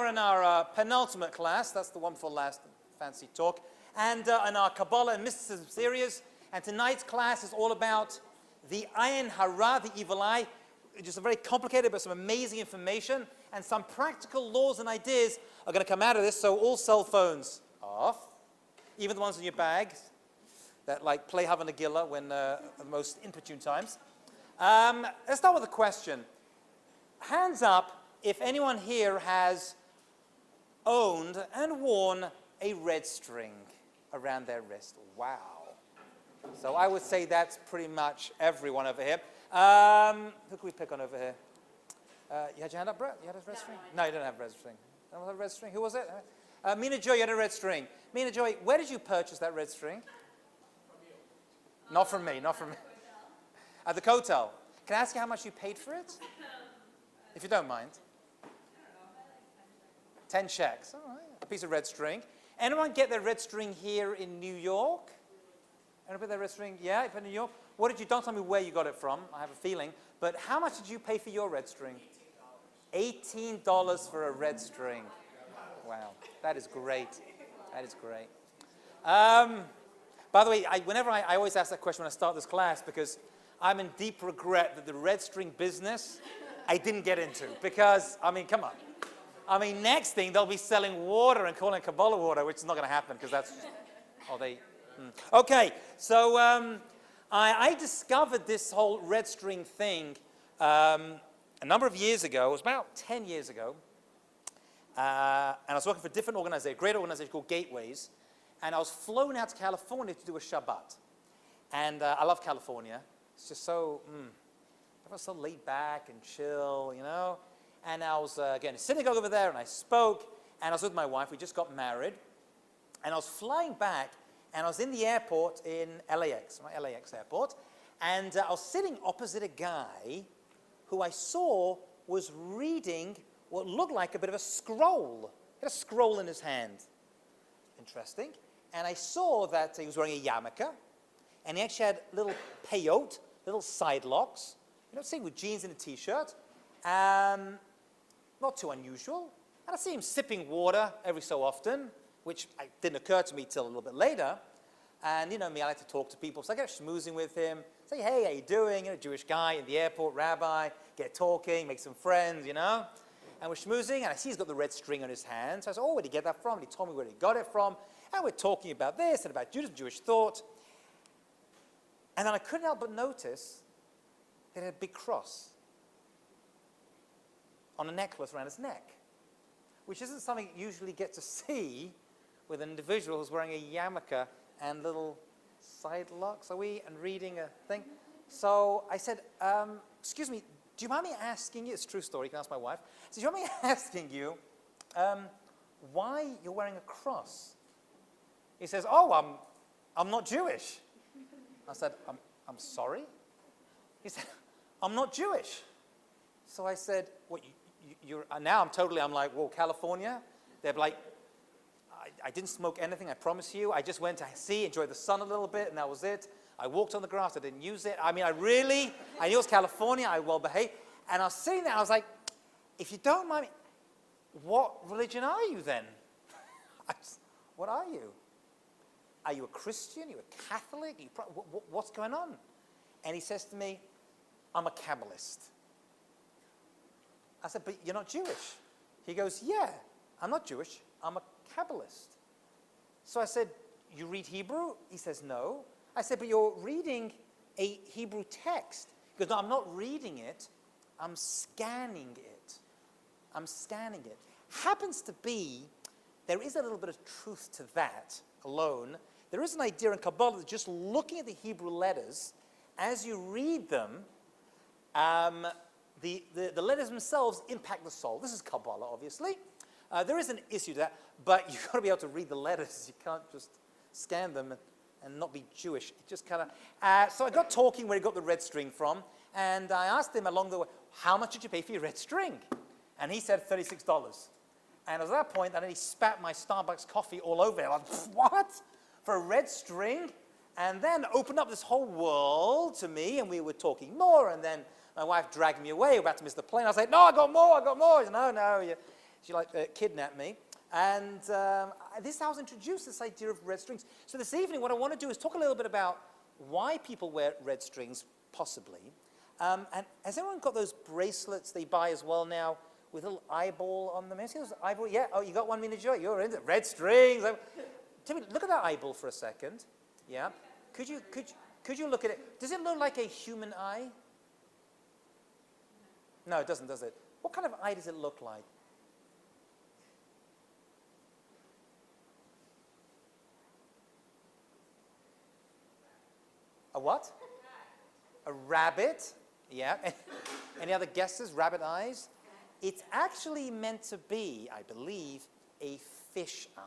are in our penultimate class. That's the one before last fancy talk. And in our Kabbalah and Mysticism series. And tonight's class is all about the Ayin Hara, the evil eye. Just a very complicated but some amazing information. And some practical laws and ideas are going to come out of this. So all cell phones off. Even the ones in your bags that like play Hava Nagila when the most inopportune times. Let's start with a question. Hands up if anyone here has owned and worn a red string around their wrist. Wow. So I would say that's pretty much everyone over here. Who can we pick on over here? You had your hand up, Brett? You had a red string? No, you don't have a red string. You don't have a red string? Who was it? Mina Joy, you had a red string. Mina Joy, where did you purchase that red string? From you. Not from me, not from me. At the Kotel. Can I ask you how much you paid for it? If you don't mind. 10 checks. All right. A piece of red string. Anyone get their red string here in New York? Anyone get their red string? Yeah, in New York. What did you, don't tell me where you got it from. I have a feeling. But how much did you pay for your red string? $18 for a red string. Wow, that is great. That is great. By the way, I always ask that question when I start this class because I'm in deep regret that the red string business I didn't get into. Because, I mean, come on. I mean, next thing, they'll be selling water and calling it Kabbalah water, which is not going to happen because that's, Okay, so I discovered this whole red string thing a number of years ago. It was about 10 years ago. And I was working for a different organization, a great organization called Gateways. And I was flown out to California to do a Shabbat. And I love California. It's just so, everyone's so laid back and chill, you know. And I was, again, in a synagogue over there, and I spoke. And I was with my wife. We just got married. And I was flying back, and I was in the airport in LAX, right, LAX airport. And I was sitting opposite a guy who I saw was reading what looked like a bit of a scroll. He had a scroll in his hand. Interesting. And I saw that he was wearing a yarmulke, and he actually had little peyot, little side locks, you know, same with jeans and a t-shirt. Not too unusual. And I see him sipping water every so often, which didn't occur to me till a little bit later. And you know me, I like to talk to people, so I get schmoozing with him, say, hey, how you doing? You know, Jewish guy in the airport, rabbi, get talking, make some friends, you know. And we're schmoozing, and I see he's got the red string on his hand. So I said, oh, where did he get that from? And he told me where he got it from. And we're talking about this and about Jewish thought. And then I couldn't help but notice that it had a big cross on a necklace around his neck, which isn't something you usually get to see with an individual who's wearing a yarmulke and little side locks, and reading a thing. So I said, excuse me, do you mind me asking you, it's a true story, you can ask my wife, so do you mind me asking you why you're wearing a cross? He says, oh, I'm not Jewish. I said, I'm sorry? He said, I'm not Jewish. So I said, what, you're, now I'm like, whoa, California? They're like, I didn't smoke anything, I promise you. I just went to enjoy the sun a little bit, and that was it. I walked on the grass, I didn't use it. I mean, I knew it was California, I well behaved. And I was sitting there, I was like, if you don't mind me, what religion are you then? What are you? Are you a Christian? Are you a Catholic? What's going on? And he says to me, I'm a Kabbalist. I said, but you're not Jewish. He goes, yeah, I'm not Jewish. I'm a Kabbalist. So I said, you read Hebrew? He says, no. I said, but you're reading a Hebrew text. He goes, no, I'm not reading it. I'm scanning it. I'm scanning it. Happens to be, there is a little bit of truth to that alone. There is an idea in Kabbalah that just looking at the Hebrew letters, as you read them, the letters themselves impact the soul. This is Kabbalah, obviously. There is an issue to that, but you've got to be able to read the letters. You can't just scan them and not be Jewish. It just kind of... so I got talking where he got the red string from, and I asked him along the way, how much did you pay for your red string? And he said $36. And at that point, he spat my Starbucks coffee all over it. I'm like, what? For a red string? And then opened up this whole world to me, and we were talking more, and then my wife dragged me away, about to miss the plane. I was like, no, I got more. He said, no. Yeah. She kidnapped me. And this is how I was introduced to this idea of red strings. So this evening, what I want to do is talk a little bit about why people wear red strings, possibly. And has everyone got those bracelets they buy as well now with a little eyeball on them? See those eyeball? Yeah. Oh, you got one, Mina Joy. You're into red strings. Timmy, look at that eyeball for a second. Yeah. Could you look at it? Does it look like a human eye? No, it doesn't, does it? What kind of eye does it look like? A what? A rabbit. Yeah. Any other guesses? Rabbit eyes? It's actually meant to be, I believe, a fish eye.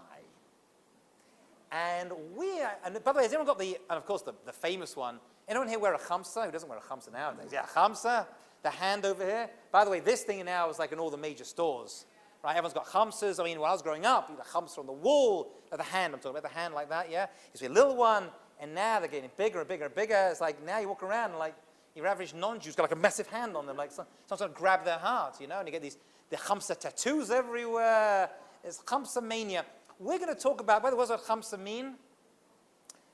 And by the way, has anyone got and of course the famous one, anyone here wear a khamsa? Who doesn't wear a khamsa nowadays? Yeah, khamsa, the hand over here. By the way, this thing now is like in all the major stores, right? Everyone's got khamsas. I mean, when I was growing up, you had a khamsa on the wall, the hand, I'm talking about the hand like that, yeah? It's a little one, and now they're getting bigger and bigger and bigger. It's like now you walk around and like your average non-Jew's got like a massive hand on them, like someone's going to grab their heart, you know? And you get the khamsa tattoos everywhere. It's khamsa mania. We're going to talk about, by the way, what does khamsa mean?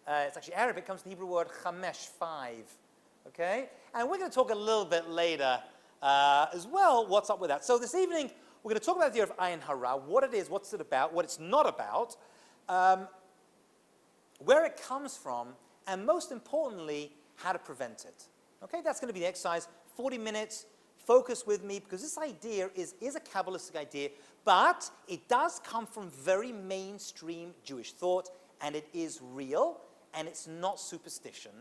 It's actually Arabic. It comes from the Hebrew word chamesh, 5. Okay? And we're going to talk a little bit later as well what's up with that. So this evening, we're going to talk about the idea of ayin hara, what it is, what's it about, what it's not about, where it comes from, and most importantly, how to prevent it. Okay? That's going to be the exercise. 40 minutes. Focus with me, because this idea is a Kabbalistic idea, but it does come from very mainstream Jewish thought, and it is real, and it's not superstition.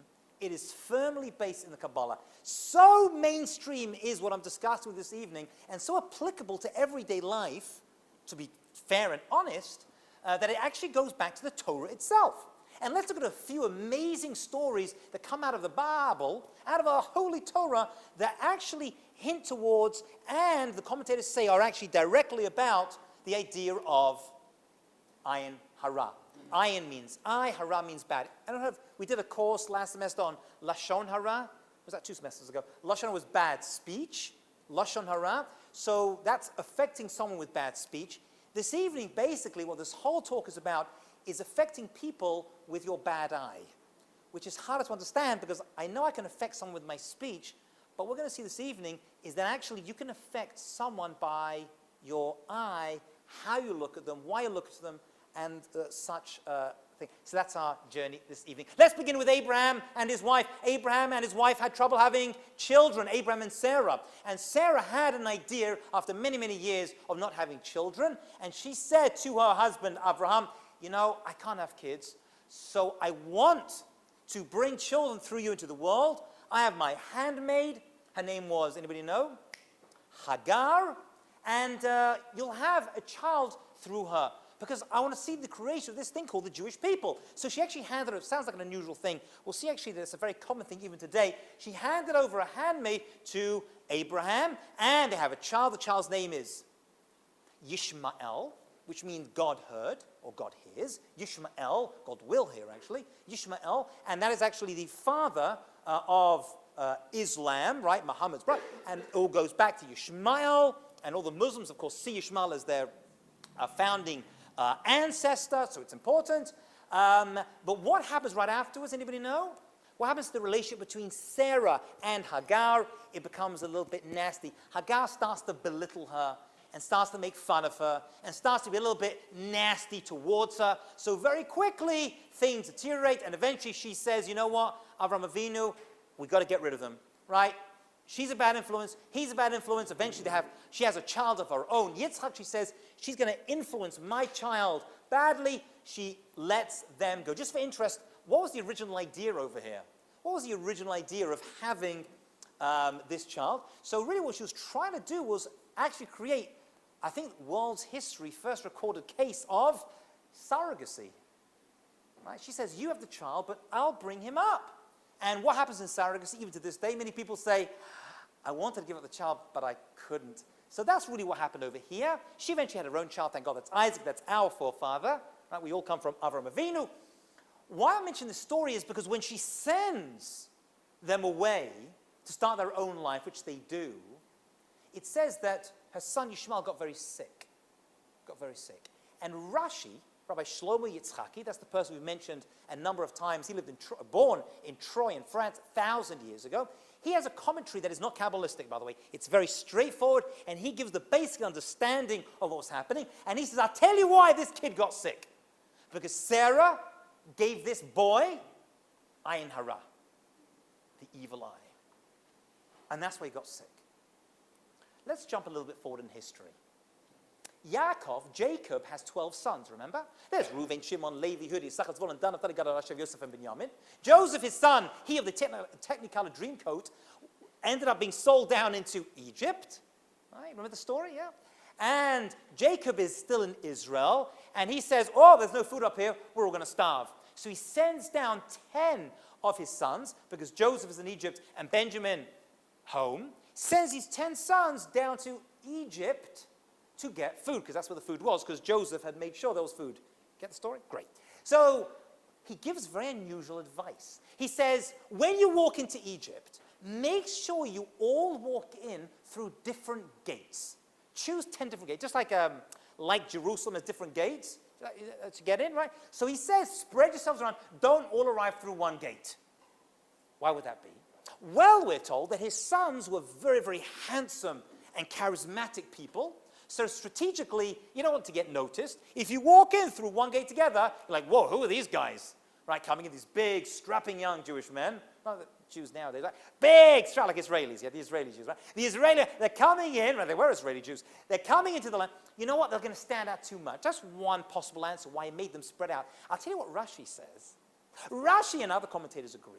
It is firmly based in the Kabbalah. So mainstream is what I'm discussing this evening, and so applicable to everyday life, to be fair and honest, that it actually goes back to the Torah itself. And let's look at a few amazing stories that come out of the Bible, out of our holy Torah, that actually hint towards, and the commentators say are actually directly about, the idea of ayin hara. Ayin means eye, hara means bad. I don't know if we did a course last semester on lashon hara. Was that 2 semesters ago? Lashon was bad speech. Lashon hara. So that's affecting someone with bad speech. This evening, basically, what this whole talk is about is affecting people with your bad eye, which is harder to understand because I know I can affect someone with my speech, but what we're going to see this evening is that actually you can affect someone by your eye, how you look at them, why you look at them, and such thing. So that's our journey this evening. Let's begin with Abraham and his wife. Abraham and his wife had trouble having children, Abraham and Sarah. And Sarah had an idea after many, many years of not having children, and she said to her husband, Abraham, you know, I can't have kids, so I want to bring children through you into the world. I have my handmaid. Her name was, anybody know? Hagar. And you'll have a child through her because I want to see the creation of this thing called the Jewish people. So she actually handed it sounds like an unusual thing. We'll see actually that it's a very common thing even today. She handed over a handmaid to Abraham, and they have a child. The child's name is Yishmael, which means God heard, or God hears. Yishmael, God will hear actually. Yishmael, and that is actually the father of Islam, right? Muhammad's brother. And it all goes back to Yishmael, and all the Muslims, of course, see Yishmael as their founding ancestor, so it's important. But what happens right afterwards, anybody know? What happens to the relationship between Sarah and Hagar? It becomes a little bit nasty. Hagar starts to belittle her, and starts to make fun of her, and starts to be a little bit nasty towards her. So very quickly, things deteriorate, and eventually she says, you know what, Avraham Avinu, we've got to get rid of them, right? She's a bad influence, he's a bad influence. Eventually she has a child of her own. Yitzchak, she says, she's going to influence my child badly. She lets them go. Just for interest, what was the original idea over here? What was the original idea of having this child? So really what she was trying to do was actually create, I think, world's history first recorded case of surrogacy. Right? She says, you have the child, but I'll bring him up. And what happens in surrogacy, even to this day, many people say, I wanted to give up the child, but I couldn't. So that's really what happened over here. She eventually had her own child, thank God, that's Isaac, that's our forefather. Right? We all come from Avraham Avinu. Why I mention this story is because when she sends them away to start their own life, which they do, it says that her son Yishmael got very sick. got very sick. And Rashi, Rabbi Shlomo Yitzchaki, that's the person we mentioned a number of times. He lived born in Troy in France 1,000 years ago. He has a commentary that is not Kabbalistic, by the way. It's very straightforward, and he gives the basic understanding of what was happening. And he says, I'll tell you why this kid got sick. Because Sarah gave this boy Ayin Hara, the evil eye. And that's why he got sick. Let's jump a little bit forward in history. Jacob has 12 sons, remember? There's Reuven, Shimon, Levi, Hudi, Issachar, Zvulun, Dan, Naphtali, Gad, Asher, Yosef, and Binyamin. Joseph, his son, he of the Technicolor Dreamcoat, ended up being sold down into Egypt. Right? Remember the story? Yeah. And Jacob is still in Israel, and he says, oh, there's no food up here, we're all going to starve. So he sends down 10 of his sons, because Joseph is in Egypt and Benjamin home, sends these 10 sons down to Egypt to get food, because that's where the food was, because Joseph had made sure there was food. Get the story? Great. So he gives very unusual advice. He says, when you walk into Egypt, make sure you all walk in through different gates. Choose 10 different gates, just like Jerusalem has different gates to get in, right? So he says, spread yourselves around. Don't all arrive through one gate. Why would that be? Well, we're told that his sons were very, very handsome and charismatic people. So strategically, you don't want to get noticed. If you walk in through one gate together, you're like, whoa, who are these guys? Right, coming in, these big, strapping young Jewish men. Not the Jews nowadays, right? Big, like Israelis. Yeah, the Israeli Jews, right? The Israeli, they're coming in, right, they were Israeli Jews. They're coming into the land. You know what? They're going to stand out too much. That's one possible answer why he made them spread out. I'll tell you what Rashi says. Rashi and other commentators agree.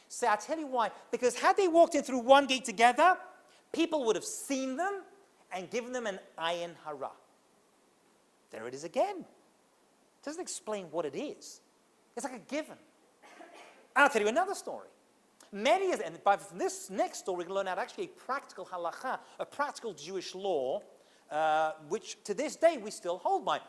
Say, I'll tell you why. Because had they walked in through one gate together, people would have seen them and given them an Ayin Hara. There it is again. It doesn't explain what it is. It's like a given. I'll tell you another story. Many years, and by this next story, we're going to learn out actually a practical halacha, a practical Jewish law, which to this day we still hold by.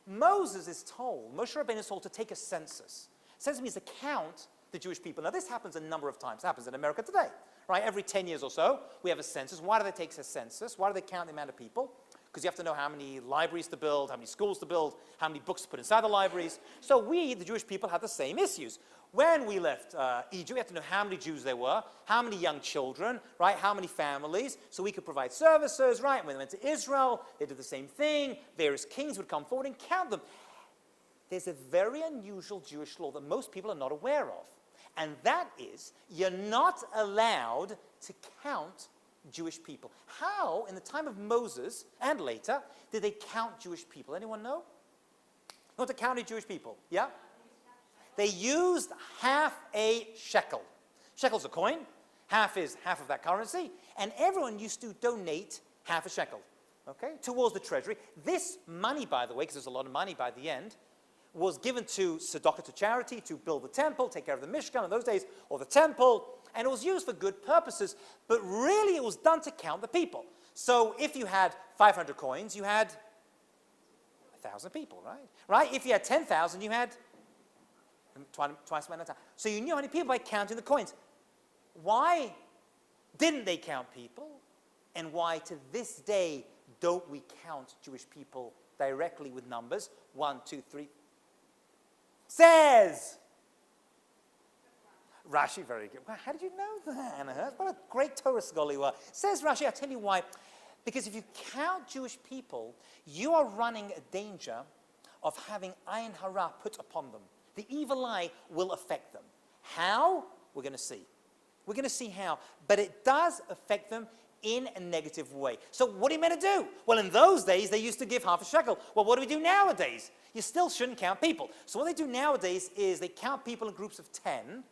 Moses is told, Moshe Rabbeinu is told to take a census. Census means to count the Jewish people. Now this happens a number of times. It happens in America today. Right, every 10 years or so, we have a census. Why do they take a census? Why do they count the amount of people? Because you have to know how many libraries to build, how many schools to build, how many books to put inside the libraries. So we, the Jewish people, had the same issues. When we left Egypt, we had to know how many Jews there were, how many young children, right, how many families, so we could provide services, right? When they went to Israel, they did the same thing. Various kings would come forward and count them. There's a very unusual Jewish law that most people are not aware of. And that is, you're not allowed to count Jewish people. How, in the time of Moses and later, did they count Jewish people? Anyone know? Not to count Jewish people, yeah? They used half a shekel. Shekel's a coin. Half is half of that currency. And everyone used to donate half a shekel, okay, towards the treasury. This money, by the way, because there's a lot of money by the end, was given to tzedakah, to charity, to build the temple, take care of the Mishkan in those days, or the temple, and it was used for good purposes, but really it was done to count the people. So if you had 500 coins, you had 1,000 people, right? Right? If you had 10,000, you had twice the amount of time. So you knew how many people by counting the coins. Why didn't they count people? And why to this day don't we count Jewish people directly with numbers? 1, 2, 3. Says Rashi, very good. Wow, how did you know that, Anna? What a great Torah scholar you are. Says Rashi, I'll tell you why. Because if you count Jewish people, you are running a danger of having Ayin Hara put upon them. The evil eye will affect them. How? We're going to see. We're going to see how. But it does affect them in a negative way. So what are you meant to do? Well, in those days, they used to give half a shekel. Well, what do we do nowadays? You still shouldn't count people. So what they do nowadays is they count people in groups of 10, you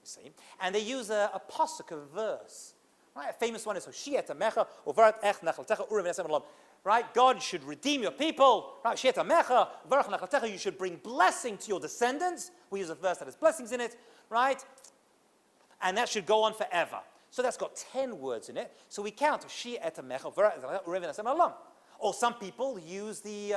see, and they use a pasuk, a verse. Right? A famous one is Hoshiach Amecha Uvarat Ech Nachaltecha Urim V'Nesem Olam. Right? God should redeem your people. Right? Hoshiach Amecha Uvarat Nachaltecha. You should bring blessing to your descendants. We use a verse that has blessings in it. Right? And that should go on forever. So that's got 10 words in it. So we count Hoshiach Amecha Uvarat Urim V'Nesem Olam. Or some people use the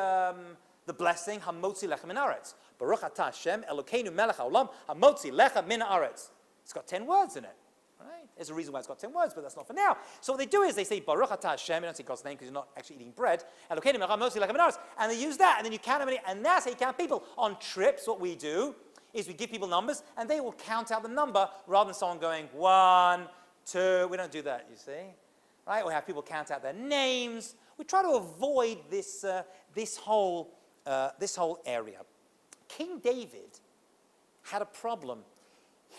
blessing Hamotzi Lechem Min Haaretz. Baruch Atah Hashem Elokeinu Melech Haolam Hamotzi Lechem Min Haaretz. It's got 10 words in it. Right? There's a reason why it's got 10 words, but that's not for now. So what they do is they say, Baruch atah Hashem, you don't say God's name because you're not actually eating bread, and they use that, and then you count how many, and that's how you count people. On trips, what we do is we give people numbers, and they will count out the number rather than someone going 1, 2. We don't do that, you see. Right? We have people count out their names. We try to avoid this whole area. King David had a problem.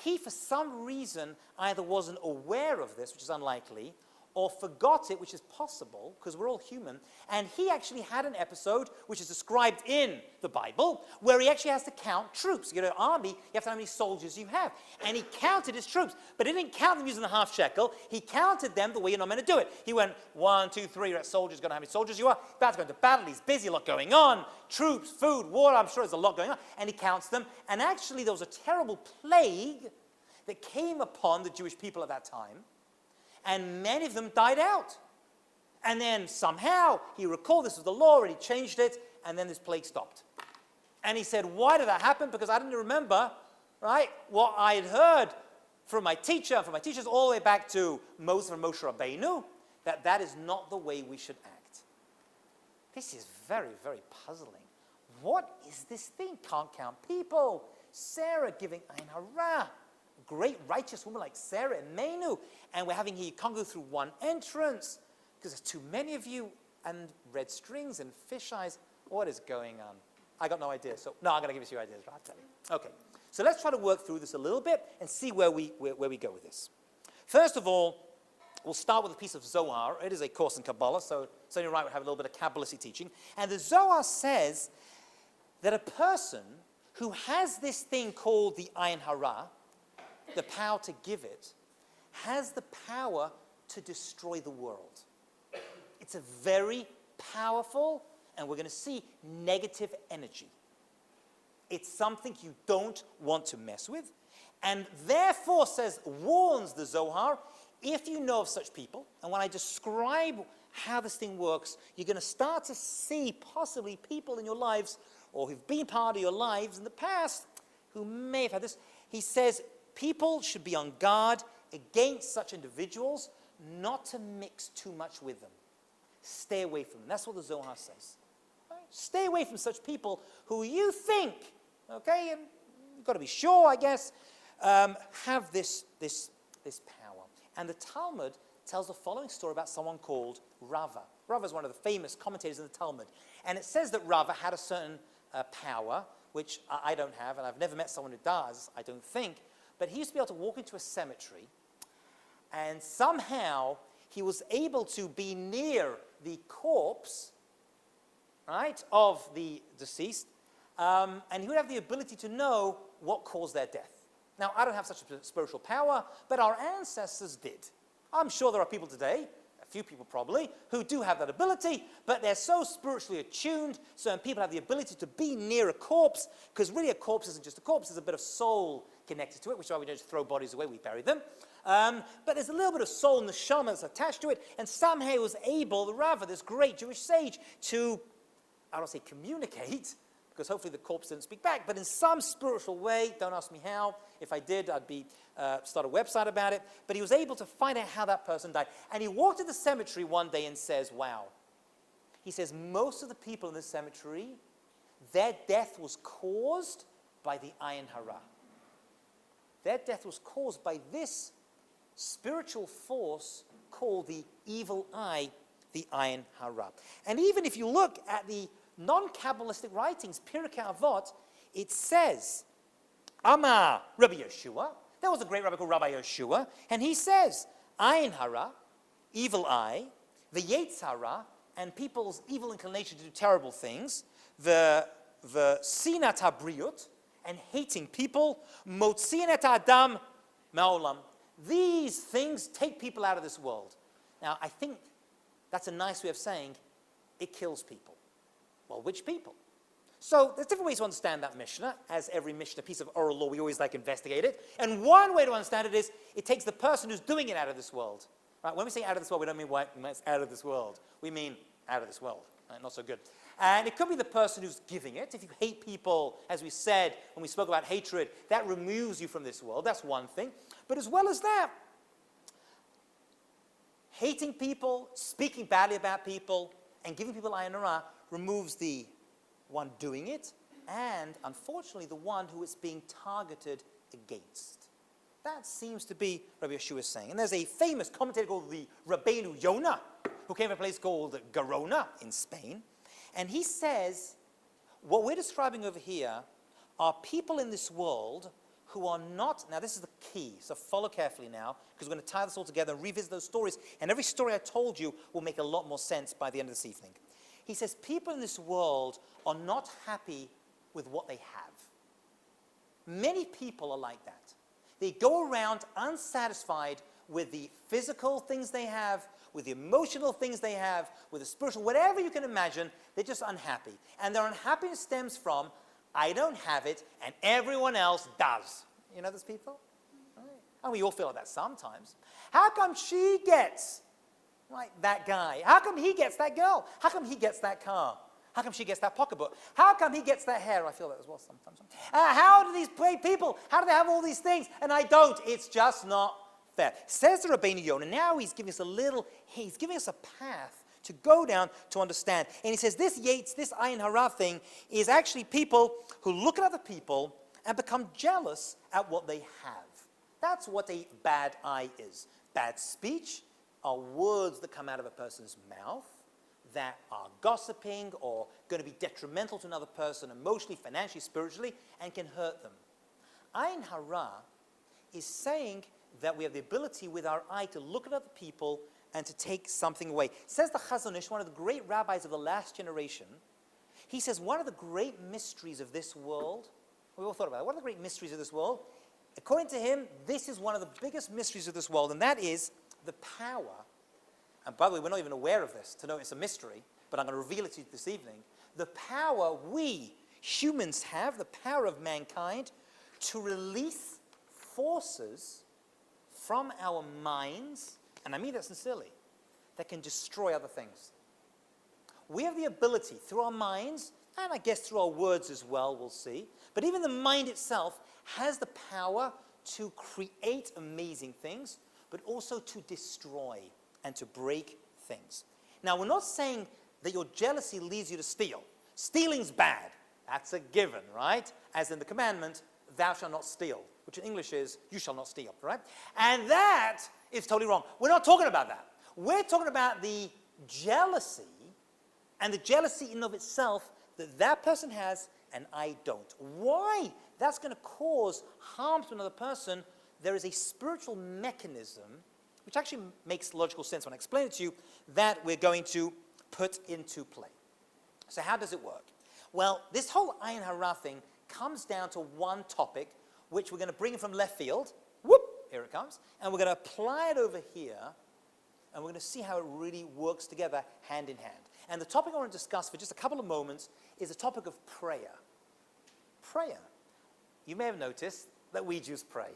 He, for some reason, either wasn't aware of this, which is unlikely, or forgot it, which is possible, because we're all human, and he actually had an episode, which is described in the Bible, where he actually has to count troops. You get an army, you have to know how many soldiers you have. And he counted his troops, but he didn't count them using the half shekel. He counted them the way you're not meant to do it. He went, 1, 2, 3, you're at soldiers, got how many soldiers you are, about to go into battle, he's busy, a lot going on, troops, food, water, I'm sure there's a lot going on, and he counts them. And actually there was a terrible plague that came upon the Jewish people at that time, and many of them died out. And then somehow he recalled this was the law and he changed it, and then this plague stopped. And he said, why did that happen? Because I didn't remember, right, what I had heard from my teacher, and from my teachers all the way back to Moses and Moshe Rabbeinu, that is not the way we should act. This is very, very puzzling. What is this thing? Can't count people. Sarah giving Ayin Hara. Great righteous woman like Sarah and Menu, and we're having here, you can't go through one entrance because there's too many of you, and red strings and fish eyes. What is going on? I got no idea. So no, I'm going to give you a few ideas. Right? I'll tell you. Okay, so let's try to work through this a little bit and see where we go with this. First of all, we'll start with a piece of Zohar. It is a course in Kabbalah, so it's only right we have a little bit of Kabbalistic teaching. And the Zohar says that a person who has this thing called the Ayin Hara, the power to give it, has the power to destroy the world. It's a very powerful, and we're going to see, negative energy. It's something you don't want to mess with, and therefore warns the Zohar, if you know of such people, and when I describe how this thing works, you're going to start to see possibly people in your lives, or who've been part of your lives in the past, who may have had this. He says, people should be on guard against such individuals, not to mix too much with them. Stay away from them. That's what the Zohar says. Right? Stay away from such people who you think, okay, and you've got to be sure, I guess, have this power. And the Talmud tells the following story about someone called Rava. Rava is one of the famous commentators in the Talmud. And it says that Rava had a certain power, which I don't have, and I've never met someone who does, I don't think. But he used to be able to walk into a cemetery, and somehow he was able to be near the corpse, right, of the deceased, and he would have the ability to know what caused their death. Now, I don't have such a spiritual power, but our ancestors did. I'm sure there are people today, a few people probably, who do have that ability, but they're so spiritually attuned, certain people have the ability to be near a corpse, because really a corpse isn't just a corpse, there's a bit of soul connected to it, which is why we don't just throw bodies away, we bury them. But there's a little bit of soul in the neshama that's attached to it, and somehow he was able, the Rava, this great Jewish sage, to, I don't say communicate, because hopefully the corpse didn't speak back, but in some spiritual way, don't ask me how. If I did, I'd start a website about it. But he was able to find out how that person died. And he walked to the cemetery one day and says, wow. He says, most of the people in this cemetery, their death was caused by the Ayin Hara. Their death was caused by this spiritual force called the evil eye, the Ayin Hara. And even if you look at the non-Kabbalistic writings, Pirkei Avot, it says, Amar Rabbi Yeshua, there was a great rabbi called Rabbi Yeshua, and he says, Ayin Hara, evil eye, the Yetzer Hara, and people's evil inclination to do terrible things, the Sinat HaBriyut, and hating people, Motziin et Adam Ma'olam. These things take people out of this world. Now, I think that's a nice way of saying it kills people. Well, which people? So there's different ways to understand that Mishnah. As every Mishnah piece of oral law, we always investigate it. And one way to understand it is it takes the person who's doing it out of this world. Right? When we say out of this world, we don't mean it's out of this world. We mean out of this world. Right? Not so good. And it could be the person who's giving it. If you hate people, as we said when we spoke about hatred, that removes you from this world. That's one thing. But as well as that, hating people, speaking badly about people, and giving people ayin hara removes the one doing it and, unfortunately, the one who it's being targeted against. That seems to be Rabbi Yeshua is saying. And there's a famous commentator called the Rabbeinu Yonah, who came from a place called Gerona in Spain. And he says, what we're describing over here are people in this world who are not, now this is the key, so follow carefully now, because we're going to tie this all together and revisit those stories, and every story I told you will make a lot more sense by the end of this evening. He says people in this world are not happy with what they have. Many people are like that. They go around unsatisfied with the physical things they have, with the emotional things they have, with the spiritual, whatever you can imagine, they're just unhappy. And their unhappiness stems from, I don't have it, and everyone else does. You know those people? Right. And we all feel like that sometimes. How come she gets, right, that guy? How come he gets that girl? How come he gets that car? How come she gets that pocketbook? How come he gets that hair? I feel that as well sometimes. How do these people, how do they have all these things? And I don't. It's just not fair. Says the Rabbeinu Yonah. Now he's giving us a path to go down to understand. And he says this Yates, this ayin hara thing, is actually people who look at other people and become jealous at what they have. That's what a bad eye is. Bad speech are words that come out of a person's mouth that are gossiping or going to be detrimental to another person emotionally, financially, spiritually, and can hurt them. Ayin hara is saying that we have the ability with our eye to look at other people and to take something away. Says the Chazon Ish, one of the great rabbis of the last generation, he says one of the great mysteries of this world, we all thought about it, one of the great mysteries of this world, according to him, this is one of the biggest mysteries of this world, and that is the power, and by the way, we're not even aware of this to know it's a mystery, but I'm going to reveal it to you this evening, the power we humans have, the power of mankind, to release forces from our minds, and I mean that sincerely, that can destroy other things. We have the ability through our minds, and I guess through our words as well, we'll see, but even the mind itself has the power to create amazing things, but also to destroy and to break things. Now, we're not saying that your jealousy leads you to steal. Stealing's bad. That's a given, right? As in the commandment, thou shalt not steal, which in English is, you shall not steal, right? And that is totally wrong. We're not talking about that. We're talking about the jealousy, and the jealousy in and of itself that that person has and I don't. Why that's going to cause harm to another person, there is a spiritual mechanism, which actually makes logical sense when I explain it to you, that we're going to put into play. So how does it work? Well, this whole ayin hara thing comes down to one topic, which we're going to bring from left field. Whoop, here it comes. And we're going to apply it over here, and we're going to see how it really works together hand in hand. And the topic I want to discuss for just a couple of moments is the topic of prayer. Prayer. You may have noticed that we Jews pray,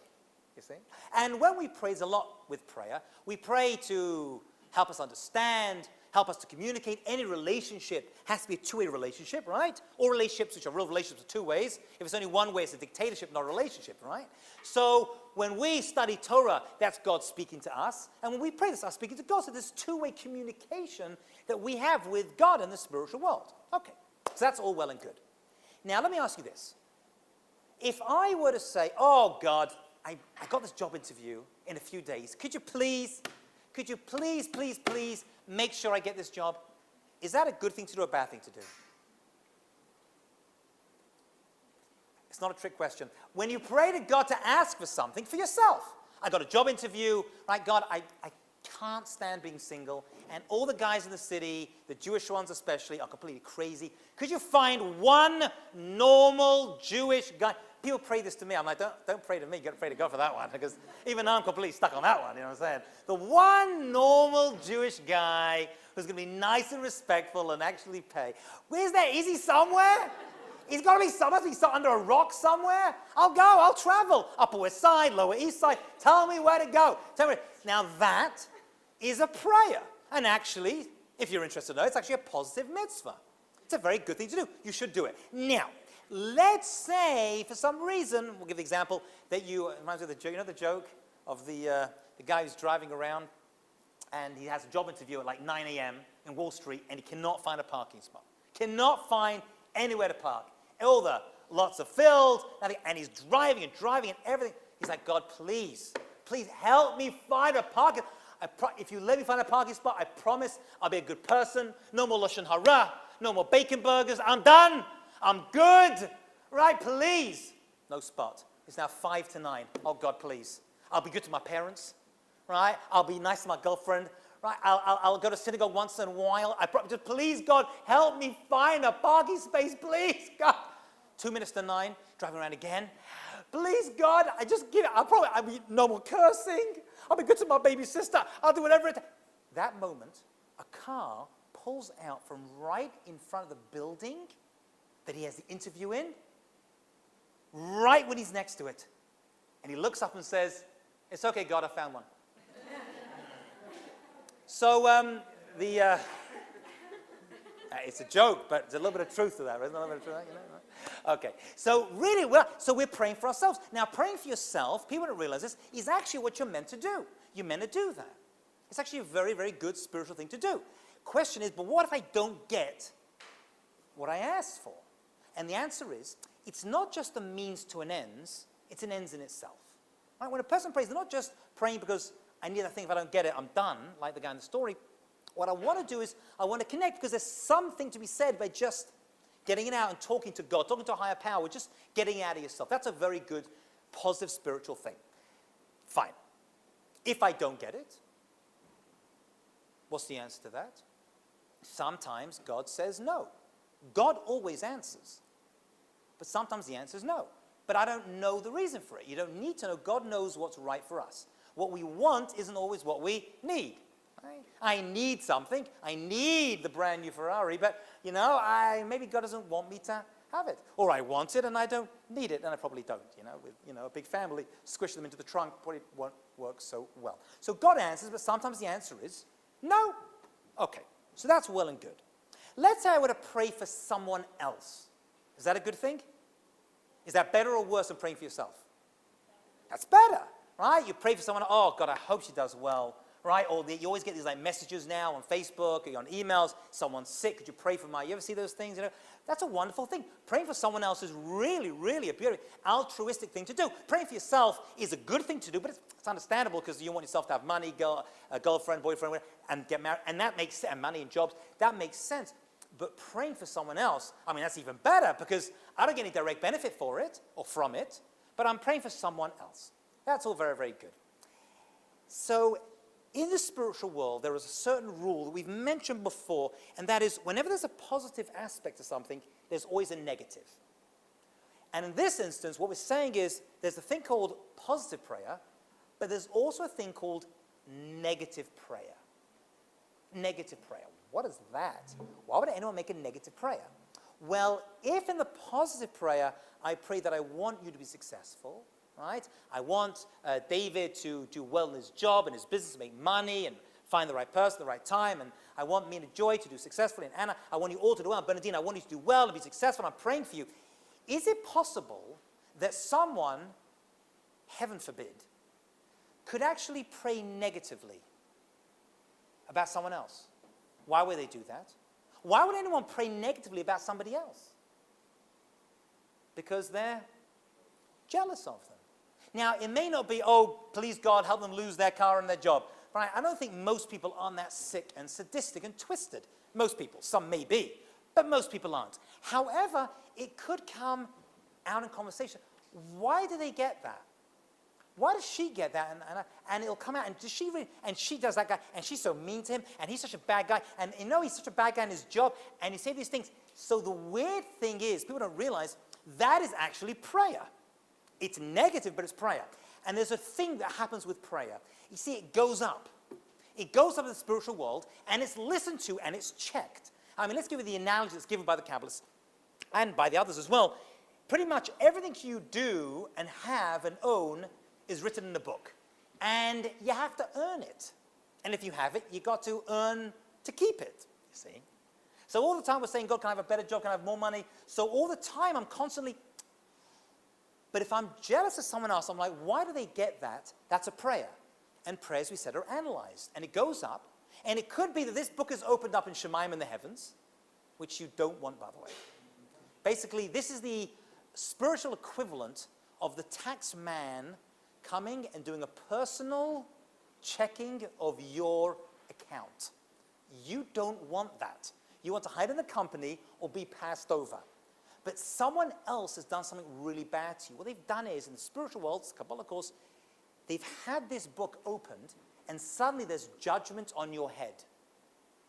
you see. And when we pray, there's a lot with prayer. We pray to help us understand, help us to communicate. Any relationship has to be a two-way relationship, right? All relationships, which are real relationships, are two ways. If it's only one way, it's a dictatorship, not a relationship, right? So when we study Torah, that's God speaking to us. And when we pray, that's us speaking to God. So there's two-way communication that we have with God in the spiritual world. Okay, so that's all well and good. Now, let me ask you this. If I were to say, oh, God, I got this job interview in a few days. Could you please make sure I get this job? Is that a good thing to do or a bad thing to do? It's not a trick question. When you pray to God to ask for something for yourself, I got a job interview, right? God, I can't stand being single, and all the guys in the city, the Jewish ones especially, are completely crazy. Could you find one normal Jewish guy? People pray this to me. I'm like, don't pray to me. You've got to pray to God for that one, because even I'm completely stuck on that one, you know what I'm saying? The one normal Jewish guy who's going to be nice and respectful and actually pay. Where's that? Is he somewhere? He's got to be somewhere. He's under a rock somewhere. I'll go. I'll travel. Upper West Side, Lower East Side. Tell me where to go. Tell me. Now that is a prayer. And actually, if you're interested to know, it's actually a positive mitzvah. It's a very good thing to do. You should do it. Now, let's say, for some reason, we'll give the example that it reminds me of the joke, you know the joke of the guy who's driving around and he has a job interview at like 9 a.m. in Wall Street, and he cannot find a parking spot. Cannot find anywhere to park. All the lots are filled, nothing, and he's driving and everything. He's like, God, please help me find a parking. If you let me find a parking spot, I promise I'll be a good person. No more Lashon Hara, no more bacon burgers. I'm done. I'm good. Right, please. No spot. It's now 5 to 9. Oh, God, please. I'll be good to my parents. Right? I'll be nice to my girlfriend. Right? I'll go to synagogue once in a while. Just please, God, help me find a parking space, please, God. 2 minutes to 9, driving around again. Please, God, I just give it. I'll be no more cursing. I'll be good to my baby sister. I'll do whatever it takes. That moment, a car pulls out from right in front of the building that he has the interview in, right when he's next to it. And he looks up and says, it's okay, God, I found one. So it's a joke, but there's a little bit of truth to that, right? Isn't there a little bit of truth, you know? Okay, so really, so we're praying for ourselves. Now, praying for yourself, people don't realize this, is actually what you're meant to do. You're meant to do that. It's actually a very, very good spiritual thing to do. Question is, but what if I don't get what I asked for? And the answer is, it's not just a means to an ends, it's an ends in itself. Right? When a person prays, they're not just praying because I need that thing, if I don't get it, I'm done, like the guy in the story. What I want to do is, I want to connect, because there's something to be said by just getting it out and talking to God, talking to a higher power, just getting it out of yourself. That's a very good, positive, spiritual thing. Fine. If I don't get it, what's the answer to that? Sometimes God says no. God always answers. But sometimes the answer is no. But I don't know the reason for it. You don't need to know. God knows what's right for us. What we want isn't always what we need. Right? I need something. I need the brand new Ferrari, but, maybe God doesn't want me to have it. Or I want it and I don't need it, and I probably don't. With a big family, squish them into the trunk probably won't work so well. So God answers, but sometimes the answer is no. Okay, so that's well and good. Let's say I were to pray for someone else. Is that a good thing? Is that better or worse than praying for yourself? That's better, right? You pray for someone, oh, God, I hope she does well, right? Or you always get these messages now on Facebook or on emails, someone's sick, could you pray for my, you ever see those things? That's a wonderful thing. Praying for someone else is really, really a beautiful, altruistic thing to do. Praying for yourself is a good thing to do, but it's understandable because you want yourself to have money, a girlfriend, boyfriend, and get married, and that makes sense, and money and jobs, that makes sense. But praying for someone else, that's even better because I don't get any direct benefit for it or from it, but I'm praying for someone else. That's all very, very good. So in the spiritual world, there is a certain rule that we've mentioned before, and that is whenever there's a positive aspect to something, there's always a negative. And in this instance, what we're saying is there's a thing called positive prayer, but there's also a thing called negative prayer. Negative prayer. What is that? Why would anyone make a negative prayer? Well, if in the positive prayer, I pray that I want you to be successful, right? I want David to do well in his job and his business, make money and find the right person at the right time. And I want me and Joy to do successfully. And Anna, I want you all to do well. Bernadine, I want you to do well and be successful. I'm praying for you. Is it possible that someone, heaven forbid, could actually pray negatively about someone else? Why would they do that? Why would anyone pray negatively about somebody else? Because they're jealous of them. Now, it may not be, oh, please God, help them lose their car and their job. But I don't think most people are that sick and sadistic and twisted. Most people. Some may be. But most people aren't. However, it could come out in conversation. Why do they get that? Why does she get that? And it'll come out, and does she really, and she does that guy, and she's so mean to him, and he's such a bad guy, and he's such a bad guy in his job, and he say these things. So the weird thing is, people don't realize, that is actually prayer. It's negative, but it's prayer. And there's a thing that happens with prayer. You see, it goes up. It goes up in the spiritual world, and it's listened to, and it's checked. Let's give you the analogy that's given by the Kabbalists, and by the others as well. Pretty much everything you do and have and own is written in the book. And you have to earn it. And if you have it, you got to earn to keep it, you see. So all the time we're saying, God, can I have a better job? Can I have more money? So all the time I'm constantly, but if I'm jealous of someone else, I'm like, why do they get that? That's a prayer. and prayers, we said, are analyzed. And it goes up. And it could be that this book is opened up in Shemaim in the heavens, which you don't want, by the way. Basically, this is the spiritual equivalent of the tax man coming and doing a personal checking of your account. You don't want that. You want to hide in the company or be passed over. But someone else has done something really bad to you. What they've done is, in the spiritual world, Kabbalah course, they've had this book opened, and suddenly there's judgment on your head.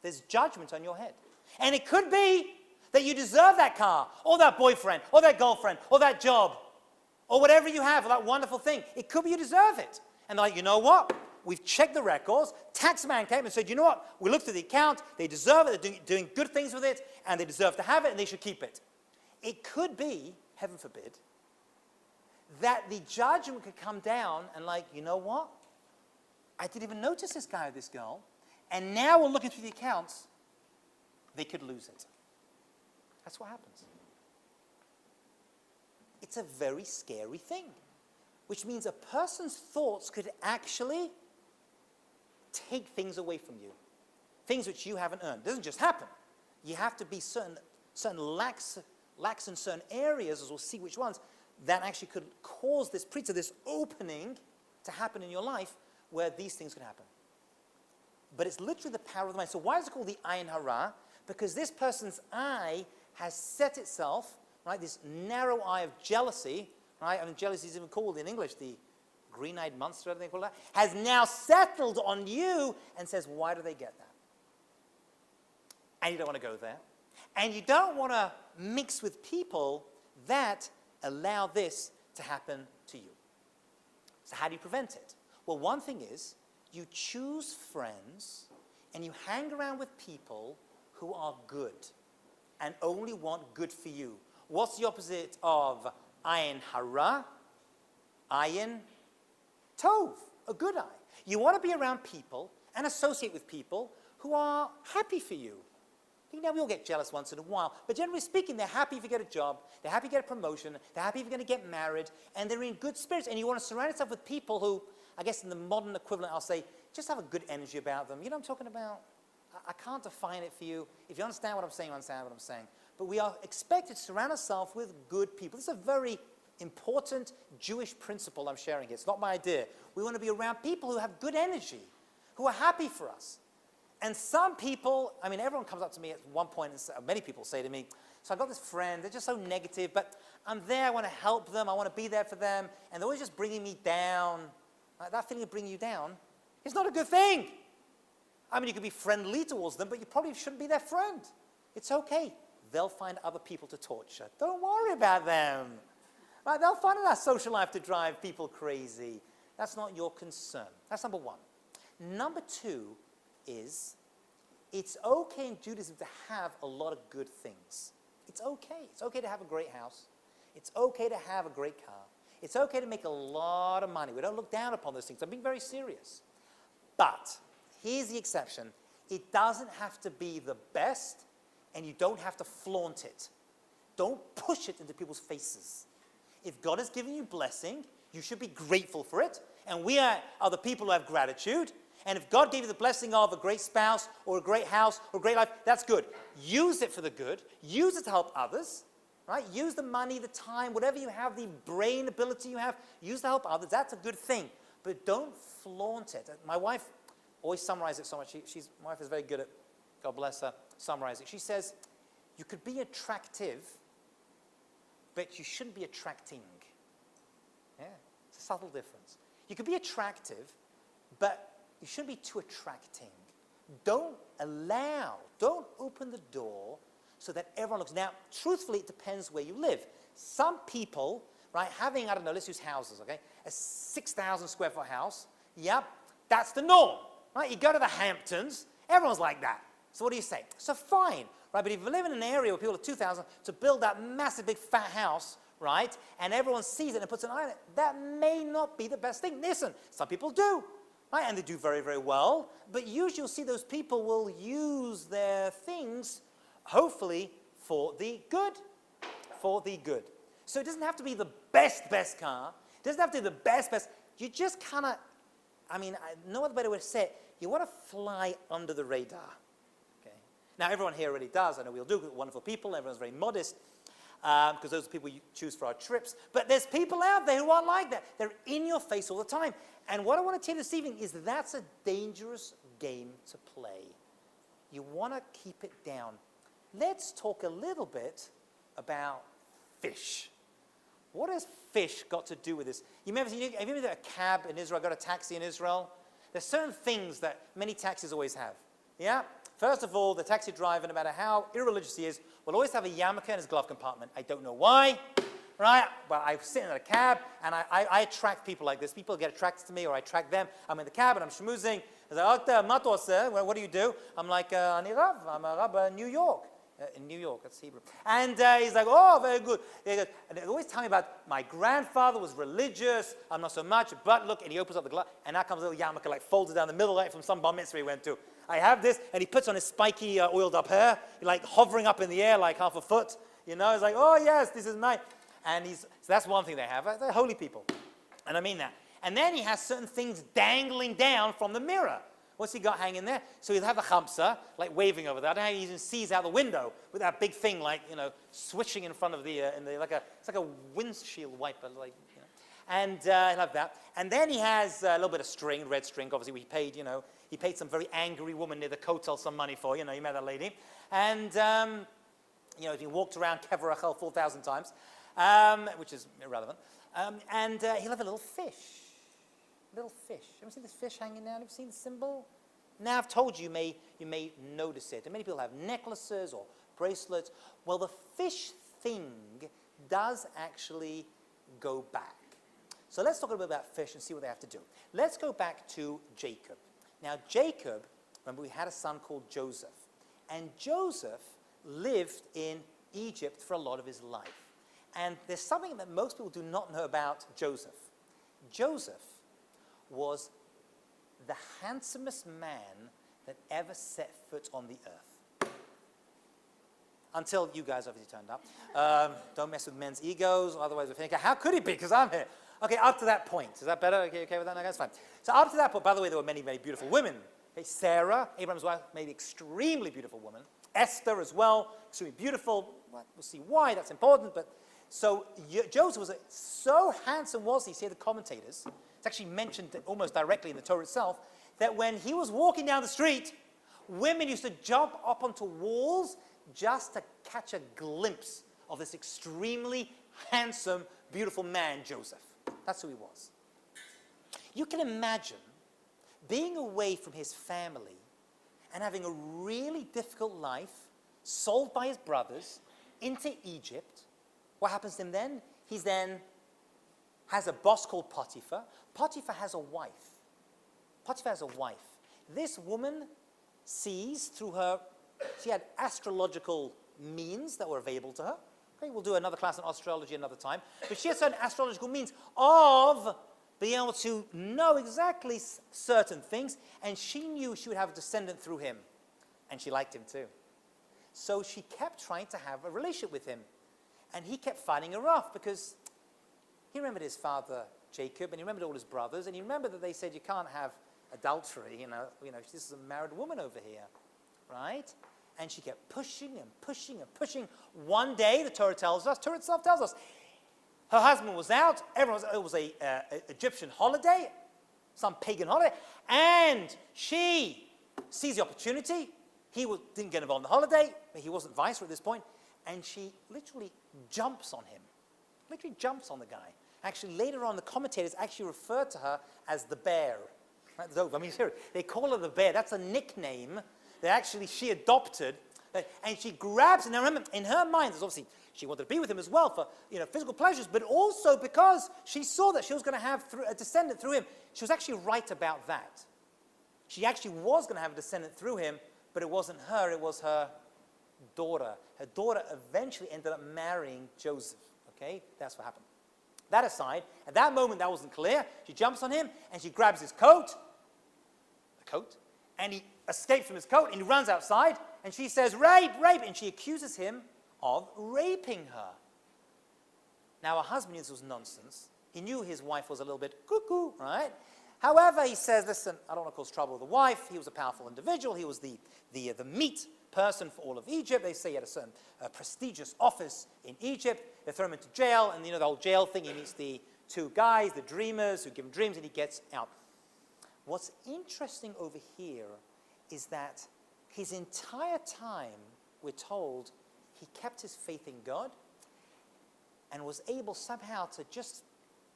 There's judgment on your head. And it could be that you deserve that car, or that boyfriend, or that girlfriend, or that job, or whatever you have, or that wonderful thing. It could be you deserve it. And they're like, you know what? We've checked the records. Tax man came and said, you know what? We looked at the account. They deserve it. They're doing good things with it, and they deserve to have it, and they should keep it. It could be, heaven forbid, that the judgment could come down and like, you know what? I didn't even notice this guy or this girl, and now we're looking through the accounts. They could lose it. That's what happens. It's a very scary thing, which means a person's thoughts could actually take things away from you, things which you haven't earned. It doesn't just happen. You have to be certain lax in certain areas, as we'll see which ones, that actually could cause this opening to happen in your life where these things could happen. But it's literally the power of the mind. So why is it called the Ayin Hara? Because this person's eye has set itself, right, this narrow eye of jealousy, right? I mean, jealousy is even called in English the green-eyed monster, I think they call that, has now settled on you and says, why do they get that? And you don't want to go there. And you don't want to mix with people that allow this to happen to you. So how do you prevent it? Well, one thing is you choose friends and you hang around with people who are good and only want good for you. What's the opposite of Ayin Hara? Ayin Tov, a good eye. You want to be around people and associate with people who are happy for you. You know, we all get jealous once in a while, but generally speaking, they're happy if you get a job, they're happy if you get a promotion, they're happy if you're going to get married, and they're in good spirits. And you want to surround yourself with people who, I guess in the modern equivalent, I'll say, just have a good energy about them. You know what I'm talking about? I can't define it for you. If you understand what I'm saying, you understand what I'm saying. But we are expected to surround ourselves with good people. This is a very important Jewish principle I'm sharing here. It's not my idea. We want to be around people who have good energy, who are happy for us. And some people, I mean, everyone comes up to me at one point, and many people say to me, so I've got this friend, they're just so negative, but I'm there, I want to help them, I want to be there for them, and they're always just bringing me down. That feeling of bringing you down is not a good thing. I mean, you can be friendly towards them, but you probably shouldn't be their friend. It's okay. They'll find other people to torture. Don't worry about them. Right? They'll find in our social life to drive people crazy. That's not your concern. That's number one. Number two is, it's okay in Judaism to have a lot of good things. It's okay. It's okay to have a great house. It's okay to have a great car. It's okay to make a lot of money. We don't look down upon those things. I'm being very serious. But here's the exception. It doesn't have to be the best, and you don't have to flaunt it. Don't push it into people's faces. If God has given you blessing, you should be grateful for it. And we are the people who have gratitude. And if God gave you the blessing of a great spouse or a great house or a great life, that's good. Use it for the good. Use it to help others. Right? Use the money, the time, whatever you have, the brain ability you have, use to help others. That's a good thing. But don't flaunt it. My wife always summarizes it so much. My wife is very good at, God bless her, summarizing it. She says, you could be attractive, but you shouldn't be attracting. Yeah, it's a subtle difference. You could be attractive, but you shouldn't be too attracting. Don't open the door so that everyone looks. Now, truthfully, it depends where you live. Some people, right, having, I don't know, let's use houses, okay? A 6,000 square foot house, yep, that's the norm, right? You go to the Hamptons, everyone's like that. So what do you say? So fine, right? But if you live in an area where people are 2,000, to build that massive big fat house, right, and everyone sees it and puts an eye on it, that may not be the best thing. Listen, some people do, right? And they do very, very well. But usually you'll see those people will use their things, hopefully, for the good. For the good. So it doesn't have to be the best car. It doesn't have to be the best. You just kind of no other better way to say it. You want to fly under the radar. Okay. Now, everyone here already does. I know we all do. We're wonderful people. Everyone's very modest because those are people you choose for our trips. But there's people out there who aren't like that. They're in your face all the time. And what I want to tell you this evening is that's a dangerous game to play. You want to keep it down. Let's talk a little bit about fish. What has fish got to do with this? Have you ever been a cab in Israel, got a taxi in Israel? There's certain things that many taxis always have. Yeah? First of all, the taxi driver, no matter how irreligious he is, will always have a yarmulke in his glove compartment. I don't know why. Right? But I sit in a cab, and I attract people like this. People get attracted to me, or I attract them. I'm in the cab, and I'm schmoozing. They say, what do you do? I'm like, Ani Rav. I'm a Rav in New York. In New York, that's Hebrew. And he's like, oh, very good. And they always tell me about my grandfather was religious. I'm not so much, but look, and he opens up the glass, and out comes a little yarmulke, like folds it down the middle, like from some bar mitzvah he went to. I have this, and he puts on his spiky, oiled up hair, like hovering up in the air, like half a foot. You know, it's like, oh, yes, this is mine. And so that's one thing they have. They're holy people. And I mean that. And then he has certain things dangling down from the mirror. What's he got hanging there? So he'll have a chamsa, like waving over that. And he even sees out the window with that big thing, like, swishing in front of it's like a windshield wiper, like, And he'll have that. And then he has a little bit of string, red string. Obviously, he paid some very angry woman near the kotel some money for, you met that lady. And, he walked around Kever Rachel 4,000 times. Which is irrelevant. And he'll have a little fish. Little fish. Ever seen this fish hanging down? Have you seen the symbol? Now, I've told you, you may notice it. And many people have necklaces or bracelets. Well, the fish thing does actually go back. So let's talk a little bit about fish and see what they have to do. Let's go back to Jacob. Now, Jacob, remember, we had a son called Joseph. And Joseph lived in Egypt for a lot of his life. And there's something that most people do not know about Joseph. Joseph was the handsomest man that ever set foot on the earth. Until you guys obviously turned up. Don't mess with men's egos, otherwise we think, how could he be? Because I'm here. Okay, up to that point. Is that better? Okay with that? No, that's fine. So up to that point, by the way, there were many, many beautiful women. Okay, Sarah, Abraham's wife, made an extremely beautiful woman. Esther as well, extremely beautiful. We'll see why, that's important, but so Joseph was so handsome was he, say the commentators, it's actually mentioned almost directly in the Torah itself, that when he was walking down the street, women used to jump up onto walls just to catch a glimpse of this extremely handsome, beautiful man, Joseph. That's who he was. You can imagine being away from his family and having a really difficult life, sold by his brothers into Egypt. What happens to him then? He then has a boss called Potiphar. Potiphar has a wife. This woman sees through her, she had astrological means that were available to her. Okay, we'll do another class on astrology another time. But she had certain astrological means of being able to know exactly certain things, and she knew she would have a descendant through him. And she liked him too. So she kept trying to have a relationship with him. And he kept fighting her off because he remembered his father, Jacob, and he remembered all his brothers, and he remembered that they said, you can't have adultery, this is a married woman over here, right? And she kept pushing and pushing and pushing. One day, the Torah itself tells us, her husband was out, it was an Egyptian holiday, some pagan holiday, and she sees the opportunity. He didn't get involved in the holiday, but he wasn't viceroy at this point, and she literally jumps on him. Literally jumps on the guy. Actually, later on, the commentators actually refer to her as the bear. Right? Seriously, they call her the bear. That's a nickname that actually she adopted. And she grabs, and now remember, in her mind, there's obviously, she wanted to be with him as well for physical pleasures, but also because she saw that she was going to have a descendant through him. She was actually right about that. She actually was going to have a descendant through him, but it wasn't her, it was her daughter. Her daughter eventually ended up marrying Joseph. Okay, that's what happened. That aside, at that moment that wasn't clear. She jumps on him and she grabs his coat, and he escapes from his coat and he runs outside and she says, rape, rape, and she accuses him of raping her. Now her husband knew this was nonsense. He knew his wife was a little bit cuckoo, right? However, he says, listen, I don't want to cause trouble with the wife. He was a powerful individual. He was the meat person for all of Egypt. They say he had a certain prestigious office in Egypt. They throw him into jail, and the whole jail thing, he meets the two guys, the dreamers, who give him dreams, and he gets out. What's interesting over here is that his entire time, we're told, he kept his faith in God and was able somehow to just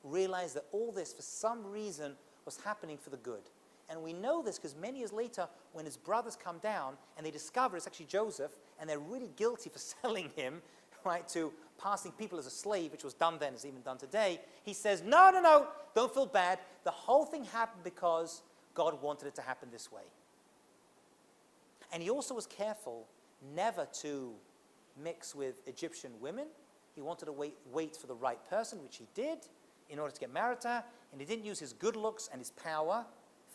realize that all this, for some reason, was happening for the good. And we know this because many years later, when his brothers come down and they discover it's actually Joseph, and they're really guilty for selling him, right, to passing people as a slave, which was done then, is even done today, he says, no, don't feel bad. The whole thing happened because God wanted it to happen this way. And he also was careful never to mix with Egyptian women. He wanted to wait for the right person, which he did, in order to get married to her, and he didn't use his good looks and his power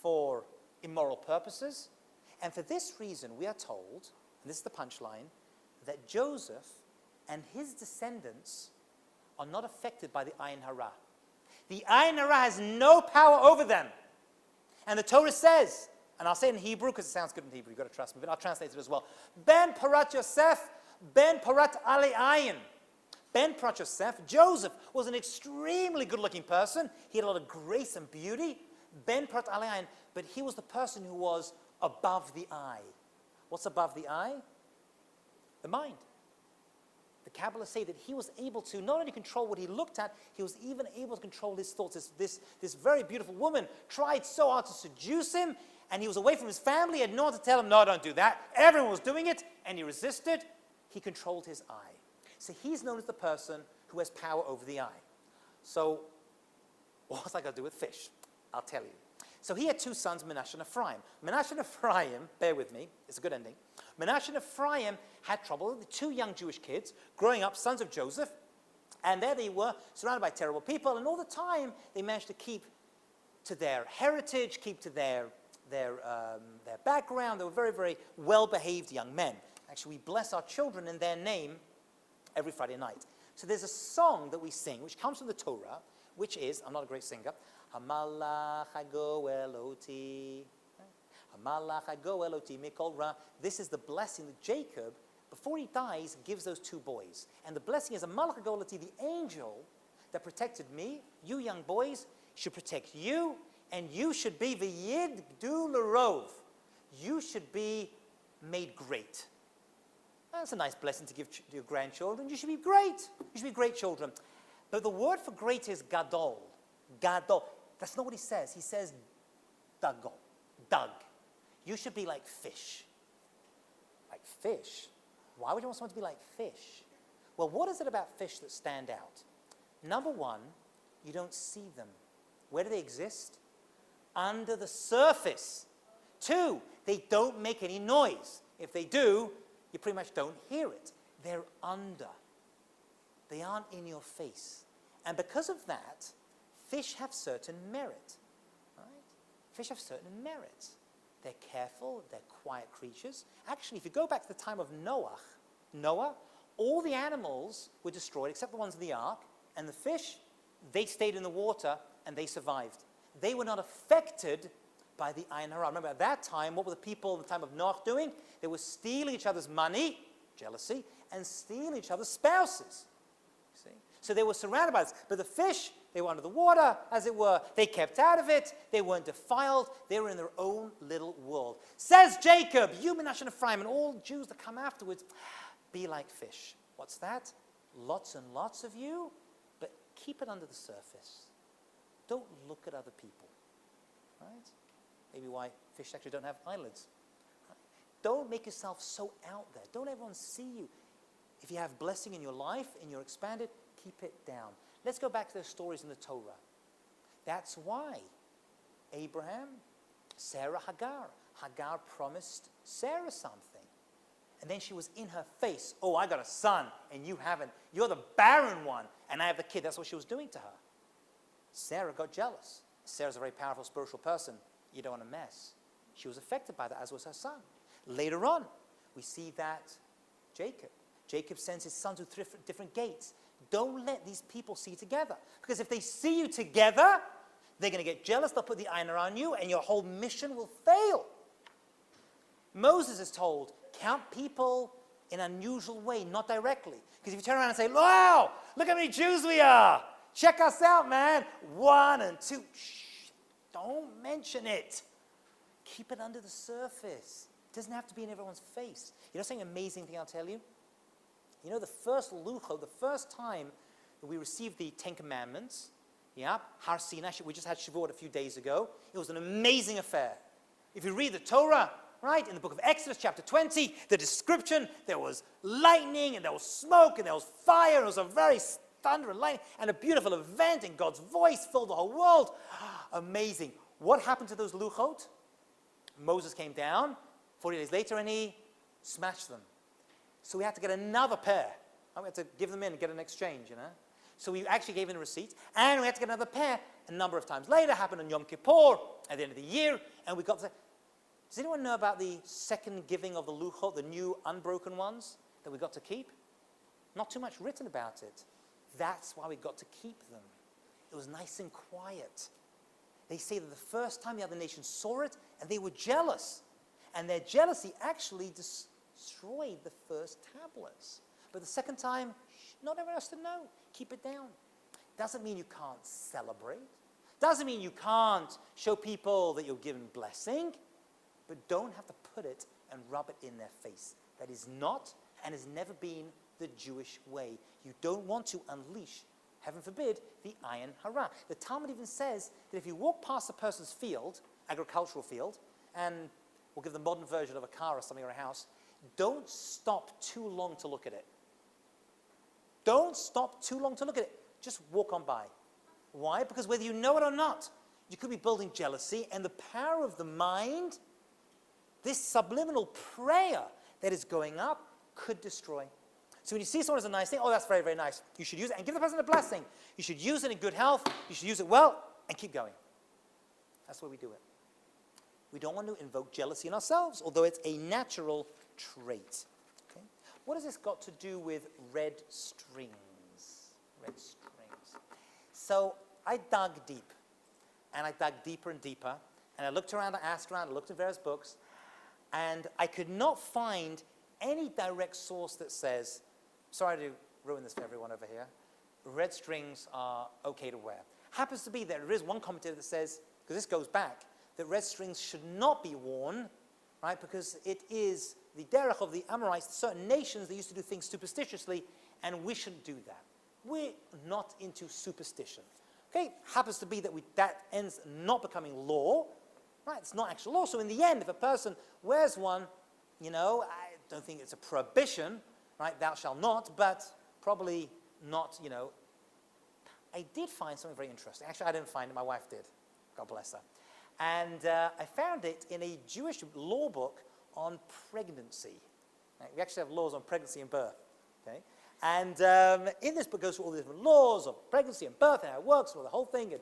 for immoral purposes. And for this reason, we are told, and this is the punchline, that Joseph and his descendants are not affected by the Ayin Hara. The Ayin Hara has no power over them. And the Torah says, and I'll say it in Hebrew because it sounds good in Hebrew, you've got to trust me, but I'll translate it as well. Ben Parat Yosef, Ben Parat Ali Ayin. Ben Parat Yosef, Joseph, was an extremely good-looking person. He had a lot of grace and beauty. Ben Parat Ali Ayin, but he was the person who was above the eye. What's above the eye? The mind. The Kabbalah say that he was able to not only control what he looked at, he was even able to control his thoughts. This very beautiful woman tried so hard to seduce him, and he was away from his family, had no one to tell him, no, don't do that. Everyone was doing it, and he resisted. He controlled his eye. So he's known as the person who has power over the eye. So what's that got to do with fish? I'll tell you. So he had two sons, Menashe and Ephraim. Menashe and Ephraim, bear with me, it's a good ending. Menashe and Ephraim had trouble with two young Jewish kids growing up, sons of Joseph, and there they were, surrounded by terrible people, and all the time they managed to keep to their heritage, keep to their background. They were very, very well-behaved young men. Actually, we bless our children in their name every Friday night. So there's a song that we sing, which comes from the Torah, which is, I'm not a great singer, Hamalach hagoel oti, Hamalach hagoel oti mikol ra. This is the blessing that Jacob, before he dies, gives those two boys. And the blessing is, Hamalach hagoel oti, the angel that protected me, you young boys, should protect you, and you should be v'yid gdu l'rov. You should be made great. That's a nice blessing to give to your grandchildren. You should be great. You should be great children. But the word for great is gadol. Gadol. That's not what he says. He says dagol. Dug. You should be like fish. Like fish? Why would you want someone to be like fish? Well, what is it about fish that stand out? Number one, you don't see them. Where do they exist? Under the surface. Two, they don't make any noise. If they do, you pretty much don't hear it. They're under. They aren't in your face. And because of that, fish have certain merit. Right? Fish have certain merits. They're careful, they're quiet creatures. Actually, if you go back to the time of Noah, all the animals were destroyed except the ones in the ark, and the fish, they stayed in the water and they survived. They were not affected by the Ayin Hara. Remember, at that time, what were the people in the time of Noah doing? They were stealing each other's money, jealousy, and stealing each other's spouses. See? So they were surrounded by this. But the fish, they were under the water, as it were. They kept out of it. They weren't defiled. They were in their own little world. Says Jacob, you, Menashe and Ephraim, and all Jews that come afterwards, be like fish. What's that? Lots and lots of you, but keep it under the surface. Don't look at other people. Right? Maybe why fish actually don't have eyelids. Right? Don't make yourself so out there. Don't everyone see you. If you have blessing in your life and you're expanded, keep it down. Let's go back to those stories in the Torah. That's why Abraham, Sarah, Hagar. Hagar promised Sarah something. And then she was in her face. Oh, I got a son and you haven't. You're the barren one and I have the kid. That's what she was doing to her. Sarah got jealous. Sarah's a very powerful spiritual person. You don't want to mess. She was affected by that, as was her son. Later on, we see that Jacob sends his sons through different gates. Don't let these people see you together. Because if they see you together, They're going to get jealous, they'll put the iron around you, and your whole mission will fail. Moses is told, count people in an unusual way, not directly. Because if you turn around and say, wow, look how many Jews we are. Check us out, man. 1 and 2. Shh, don't mention it. Keep it under the surface. It doesn't have to be in everyone's face. You know something amazing thing I'll tell you? You know the first luchot, the first time that we received the Ten Commandments, yeah, Har Sinai, we just had Shavuot a few days ago. It was an amazing affair. If you read the Torah, right, in the book of Exodus, chapter 20, the description, there was lightning, and there was smoke, and there was fire, and it was a very thunder and lightning, and a beautiful event, and God's voice filled the whole world. Amazing. What happened to those luchot? Moses came down 40 days later, and he smashed them. So we had to get another pair. We had to give them in and get an exchange, you know. So we actually gave in a receipt, and we had to get another pair a number of times later. Happened on Yom Kippur at the end of the year, and we got to. Does anyone know about the second giving of the luchot, the new unbroken ones that we got to keep? Not too much written about it. That's why we got to keep them. It was nice and quiet. They say that the first time the other nations saw it, and they were jealous. And their jealousy actually destroyed the first tablets. But the second time, not everyone has to know. Keep it down. Doesn't mean you can't celebrate. Doesn't mean you can't show people that you're given blessing. But don't have to put it and rub it in their face. That is not and has never been the Jewish way. You don't want to unleash, heaven forbid, the ayin hara. The Talmud even says that if you walk past a person's field, agricultural field, and we'll give the modern version of a car or something or a house, don't stop too long to look at it. Don't stop too long to look at it. Just walk on by. Why? Because whether you know it or not, you could be building jealousy, and the power of the mind, this subliminal prayer that is going up, could destroy. So when you see someone as a nice thing, oh, that's very, very nice. You should use it and give the person a blessing. You should use it in good health. You should use it well and keep going. That's the way we do it. We don't want to invoke jealousy in ourselves, although it's a natural trait. Okay? What has this got to do with red strings? Red strings. So I dug deep, and I dug deeper and deeper, and I looked around, I asked around, I looked in various books, and I could not find any direct source that says, sorry to ruin this for everyone over here, red strings are okay to wear. Happens to be that there is one commentator that says, because this goes back, that red strings should not be worn, right, because it is the derech of the Amorites, certain nations that used to do things superstitiously, and we shouldn't do that. We're not into superstition. Okay, happens to be that that ends not becoming law, right? It's not actual law. So in the end, if a person wears one, you know, I don't think it's a prohibition, right? Thou shalt not, but probably not, you know. I did find something very interesting. Actually, I didn't find it. My wife did. God bless her. And I found it in a Jewish law book on pregnancy. Right? We actually have laws on pregnancy and birth. Okay? And in this book goes through all the different laws of pregnancy and birth and how it works and all the whole thing.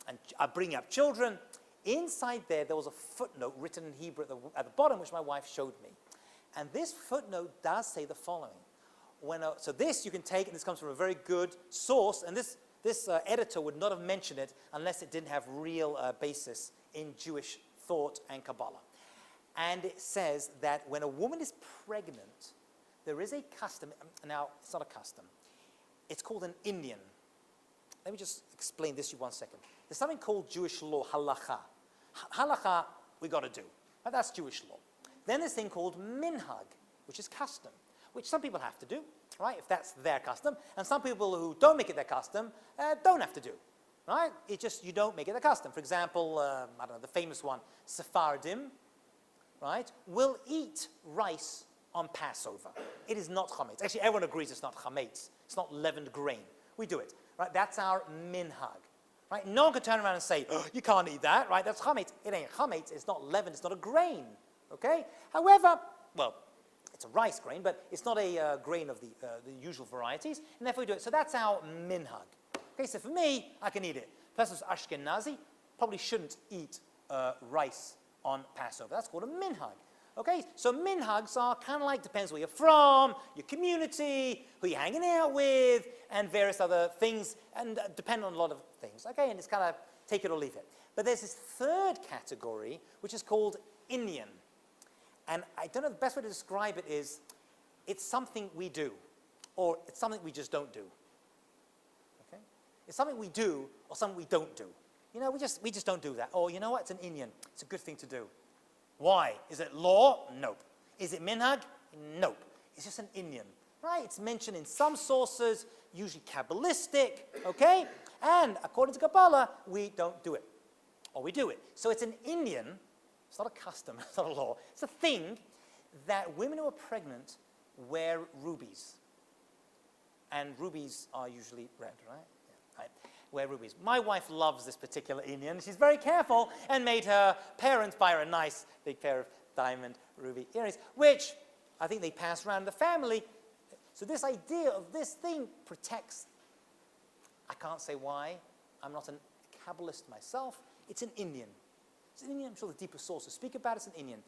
And bringing up children. Inside there was a footnote written in Hebrew at the bottom, which my wife showed me. And this footnote does say the following. So this you can take, and this comes from a very good source, and this editor would not have mentioned it unless it didn't have real basis in Jewish thought and Kabbalah. And it says that when a woman is pregnant, there is a custom. Now, it's not a custom. It's called an Indian. Let me just explain this to you 1 second. There's something called Jewish law, halacha. Halacha, we got to do. But that's Jewish law. Then there's a thing called minhag, which is custom, which some people have to do, right, if that's their custom. And some people who don't make it their custom don't have to do, right? It's just you don't make it their custom. For example, I don't know, the famous one, Sephardim, right, will eat rice on Passover. It is not chametz. Actually, everyone agrees it's not chametz. It's not leavened grain. We do it, right? That's our minhag, right? No one can turn around and say, oh, you can't eat that, right? That's chametz. It ain't chametz. It's not leavened. It's not a grain, okay? However, well, it's a rice grain, but it's not a grain of the usual varieties, and therefore we do it. So that's our minhag. Okay, so for me, I can eat it. Person who's Ashkenazi probably shouldn't eat rice on Passover. That's called a minhag. Okay, so minhags are kind of like, depends where you're from, your community, who you're hanging out with, and various other things, and depend on a lot of things. Okay, and it's kind of, take it or leave it. But there's this third category, which is called Inyan. And I don't know, the best way to describe it is, it's something we do, or it's something we just don't do. Okay? It's something we do, or something we don't do. You know, we just don't do that. Or, you know what, it's an Inyan. It's a good thing to do. Why? Is it law? Nope. Is it minhag? Nope. It's just an Inyan. Right? It's mentioned in some sources, usually Kabbalistic, okay? And according to Kabbalah, we don't do it. Or we do it. So it's an Inyan. It's not a custom, it's not a law. It's a thing that women who are pregnant wear rubies. And rubies are usually red, right? Yeah, right. Wear rubies. My wife loves this particular Inyan. She's very careful and made her parents buy her a nice big pair of diamond ruby earrings, which I think they pass around the family. So this idea of this thing protects, I can't say why. I'm not a Kabbalist myself. It's an Inyan. It's an Inyan. I'm sure the deeper sources speak about it. It's an Inyan.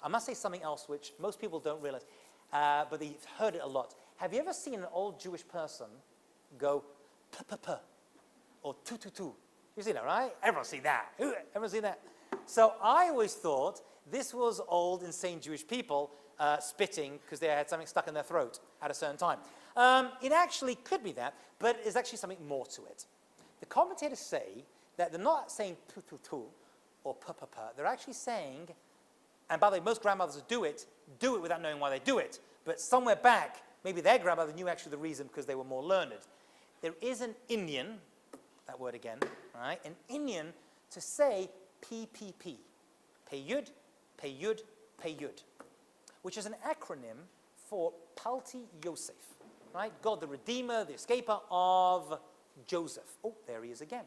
I must say something else which most people don't realize, but they've heard it a lot. Have you ever seen an old Jewish person go p-p-p or tu-tu-tu? You've seen that, right? Everyone's seen that. Everyone's seen that. So I always thought this was old, insane Jewish people spitting because they had something stuck in their throat at a certain time. It actually could be that, but there's actually something more to it. The commentators say that they're not saying tu-tu-tu or p-p-p. They're actually saying, and by the way, most grandmothers do it without knowing why they do it. But somewhere back, maybe their grandmother knew actually the reason because they were more learned. There is an Inyan, that word again, right? An Inyan to say PPP, Peyud, Peyud, Peyud, which is an acronym for Palti Yosef, right? God, the Redeemer, the Escaper of Joseph. Oh, there he is again.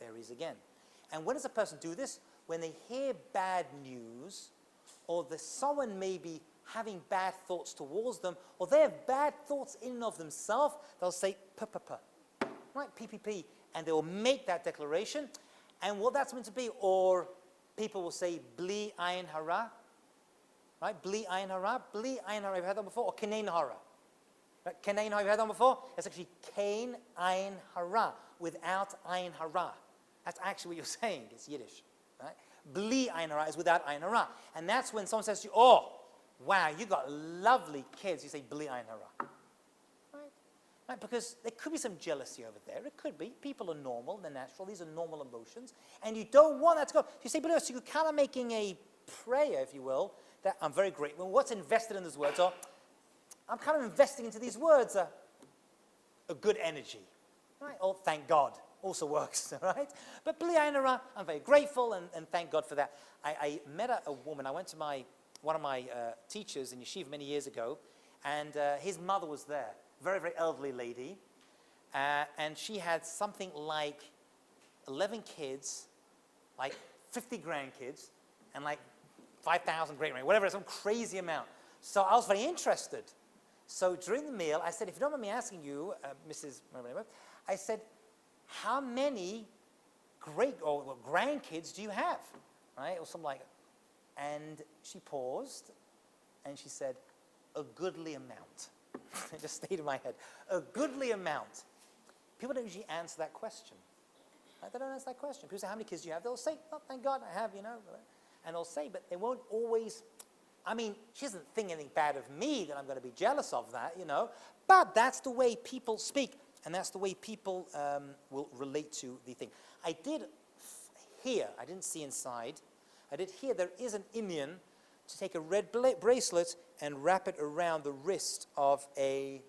There he is again. And when does a person do this? When they hear bad news, or that someone may be having bad thoughts towards them, or they have bad thoughts in and of themselves, they'll say p-p-p, right, PPP, and they will make that declaration. And what that's meant to be, or people will say bli ayin hara, right, bli ayin hara, bli ayin hara, have you heard that before? Or kanein hara. Right? Kanein hara, have you heard that before? It's actually kain ayin hara, without ayin hara. That's actually what you're saying. It's Yiddish, right? Bli ayin hara is without ayin hara. And that's when someone says to you, oh, wow, you got lovely kids. You say bli ayin hara. Right? Because there could be some jealousy over there. It could be. People are normal. They're natural. These are normal emotions. And you don't want that to go. You say, but so you're kind of making a prayer, if you will, that I'm very grateful. What's invested in these words? Or I'm kind of investing into these words a good energy. Right? Or thank God. Also works, right? But bli ayin hara, I'm very grateful and thank God for that. I met a woman. I went to one of my teachers in yeshiva many years ago, and his mother was there. Very, very elderly lady. And she had something like 11 kids, like 50 grandkids, and like 5,000 great-grandkids, whatever, some crazy amount. So I was very interested. So during the meal, I said, if you don't mind me asking you, Mrs. I said, how many grandkids do you have? Right? Or something like that. And she paused, and she said, a goodly amount. It just stayed in my head. A goodly amount. People don't usually answer that question. Right? They don't answer that question. People say, how many kids do you have? They'll say, oh, thank God I have, And they'll say, but they won't always, she doesn't think anything bad of me that I'm going to be jealous of that, But that's the way people speak, and that's the way people will relate to the thing. I did hear, I didn't see inside, I did hear there is an Inyan to take a red bracelet and wrap it around the wrist of a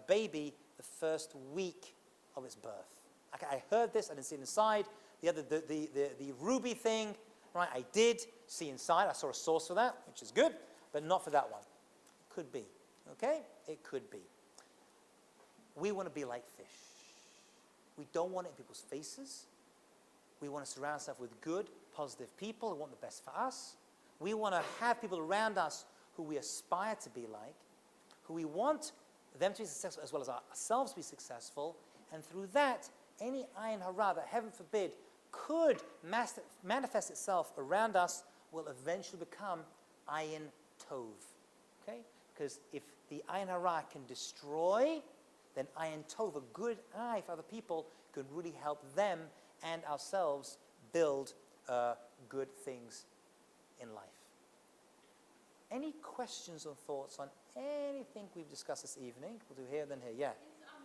baby the first week of its birth. I heard this, I didn't see it inside. The ruby thing, right, I did see inside. I saw a source for that, which is good, but not for that one. It could be, okay? It could be. We want to be like fish. We don't want it in people's faces. We want to surround ourselves with good, positive people who want the best for us. We want to have people around us who we aspire to be like, who we want them to be successful as well as ourselves to be successful, and through that, any ayin hara that, heaven forbid, could manifest itself around us will eventually become ayin tov. Okay? Because if the ayin hara can destroy, then ayin tov, a good eye for other people, can really help them and ourselves build good things in life. Any questions or thoughts on anything we've discussed this evening? We'll do here, then here. Yeah. Let's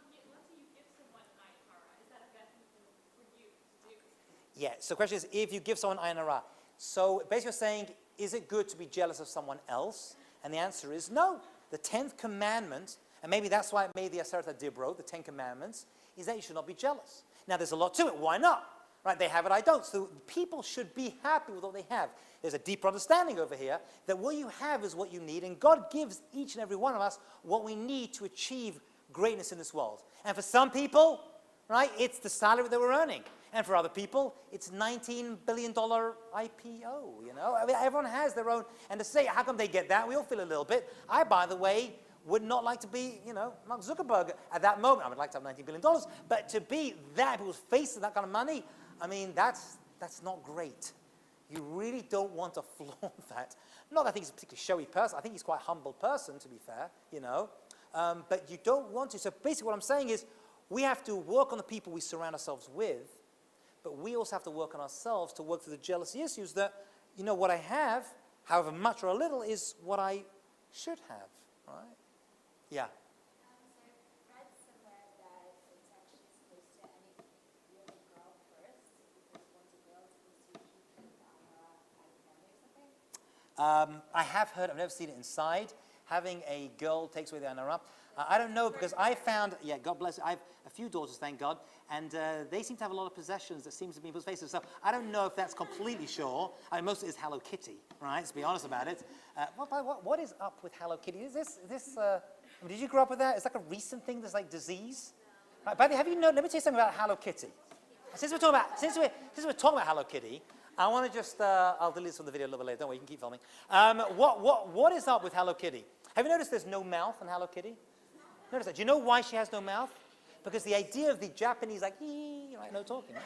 say you give someone Ayin Hara. Is that a bad thing for you to do? Yeah, so the question is, if you give someone Ayin Hara, so basically you're saying, is it good to be jealous of someone else? And the answer is no. The 10th commandment, and maybe that's why it made the Aseret HaDibro, the 10 commandments, is that you should not be jealous. Now there's a lot to it. Why not? Right? They have it, I don't. So people should be happy with what they have. There's a deeper understanding over here that what you have is what you need, and God gives each and every one of us what we need to achieve greatness in this world. And for some people, right, it's the salary that we're earning. And for other people, it's $19 billion IPO, you know? I mean, everyone has their own, and to say, how come they get that? We all feel a little bit. I, by the way, would not like to be, you know, Mark Zuckerberg at that moment. I would like to have $19 billion, but to be that, people's facing that kind of money, I mean, that's not great. You really don't want to flaunt that. Not that I think he's a particularly showy person. I think he's quite a humble person, to be fair, you know. But you don't want to. So basically what I'm saying is we have to work on the people we surround ourselves with, but we also have to work on ourselves to work through the jealousy issues that, you know, what I have, however much or a little, is what I should have, right? Yeah. So I've read somewhere that it's actually supposed to any really girl first, because once a girl is supposed to keep the Amara out of family or something. I have heard, I've never seen it inside, having a girl takes away the Anara. I don't know, because I found, yeah, God bless, I have a few daughters, thank God, and they seem to have a lot of possessions that seems to be in people's faces. So I don't know if that's completely sure. I mean, most of it is Hello Kitty, right? Let's be honest about it. What is up with Hello Kitty? Is this I mean, did you grow up with that? It's like a recent thing, this like disease? Right, by the way, have you known, let me tell you something about Hello Kitty. Since we're talking about Hello Kitty, I want to just, I'll delete this from the video a little bit later, don't worry, you can keep filming. What is up with Hello Kitty? Have you noticed there's no mouth on Hello Kitty? Notice that. Do you know why she has no mouth? Because the idea of the Japanese, like, right, no talking. Right?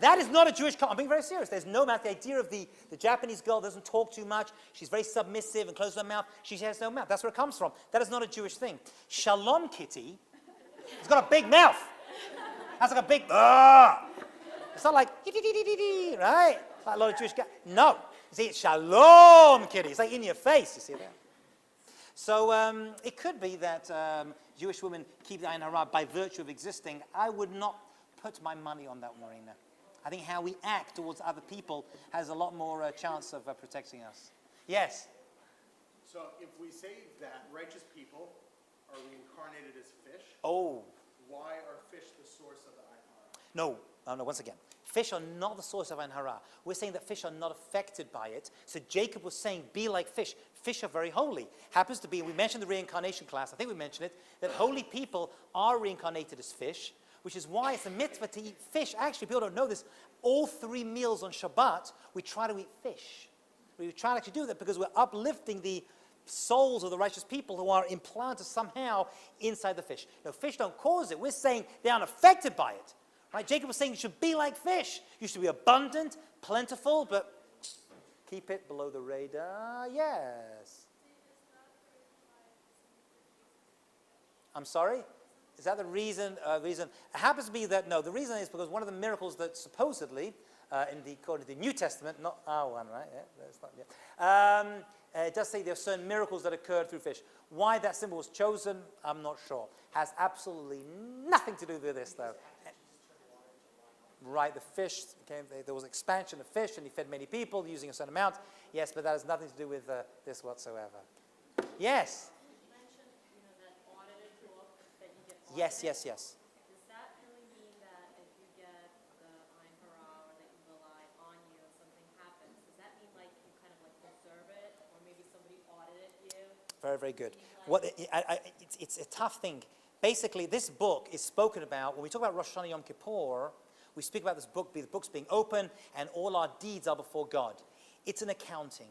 That is not a Jewish culture. I'm being very serious. There's no mouth. The idea of the Japanese girl doesn't talk too much. She's very submissive and closes her mouth. She has no mouth. That's where it comes from. That is not a Jewish thing. Shalom Kitty has got a big mouth. That's like a big, It's not like, right? Like a lot of Jewish guys. No. You see, it's Shalom Kitty. It's like in your face. You see that? So it could be that Jewish women keep the Ayin Hara by virtue of existing. I would not put my money on that, Marina. I think how we act towards other people has a lot more chance of protecting us. Yes? So if we say that righteous people are reincarnated as fish, why are fish the source of the Ayin Hara? No, once again. Fish are not the source of Ayin Hara. We're saying that fish are not affected by it. So Jacob was saying, be like fish. Fish are very holy. Happens to be, we mentioned the reincarnation class, I think we mentioned it, that holy people are reincarnated as fish, which is why it's a mitzvah to eat fish. Actually, people don't know this. All 3 meals on Shabbat, we try to eat fish. We try to actually do that because we're uplifting the souls of the righteous people who are implanted somehow inside the fish. No, fish don't cause it. We're saying they aren't affected by it. Right? Jacob was saying you should be like fish. You should be abundant, plentiful, but keep it below the radar. Yes. I'm sorry? Is that the reason? It happens to be that, no, the reason is because one of the miracles that supposedly, according to the New Testament, not our one, right? Yeah, that's not, yeah. It does say there are certain miracles that occurred through fish. Why that symbol was chosen, I'm not sure. Has absolutely nothing to do with this, though. Right, the fish, there was expansion of fish, and he fed many people using a certain amount. Yes, but that has nothing to do with this whatsoever. Yes? You mentioned, that audited book that you get audited. Yes. Does that really mean that if you get the Ayin Hara or the evil eye on you and something happens, does that mean like you kind of like deserve it, or maybe somebody audited you? Very, very good. It's a tough thing. Basically, this book is spoken about, when we talk about Rosh Hashanah Yom Kippur, we speak about this book, the book's being open, and all our deeds are before God. It's an accounting.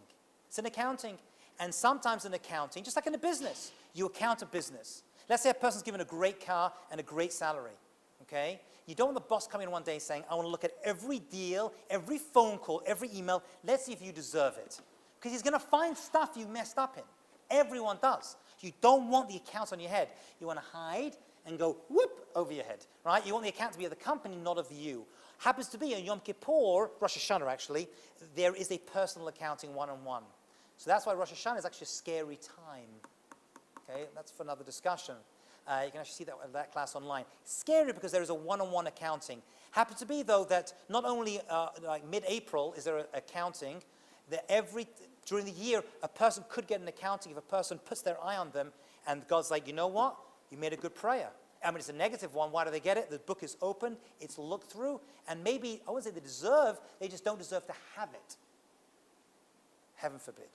And sometimes in accounting, just like in a business, you account a business. Let's say a person's given a great car and a great salary, okay? You don't want the boss coming in one day saying, I want to look at every deal, every phone call, every email. Let's see if you deserve it. Because he's going to find stuff you messed up in. Everyone does. You don't want the accounts on your head. You want to hide and go whoop over your head, right? You want the account to be of the company, not of you. Happens to be on Yom Kippur, Rosh Hashanah actually, there is a personal accounting one-on-one. So that's why Rosh Hashanah is actually a scary time. Okay, that's for another discussion. You can actually see that class online. Scary because there is a one-on-one accounting. Happens to be, though, that not only like mid-April is there accounting, that during the year, a person could get an accounting if a person puts their eye on them, and God's like, you know what? You made a good prayer. I mean, it's a negative one. Why do they get it? The book is open. It's looked through. And maybe, I wouldn't say they just don't deserve to have it. Heaven forbid.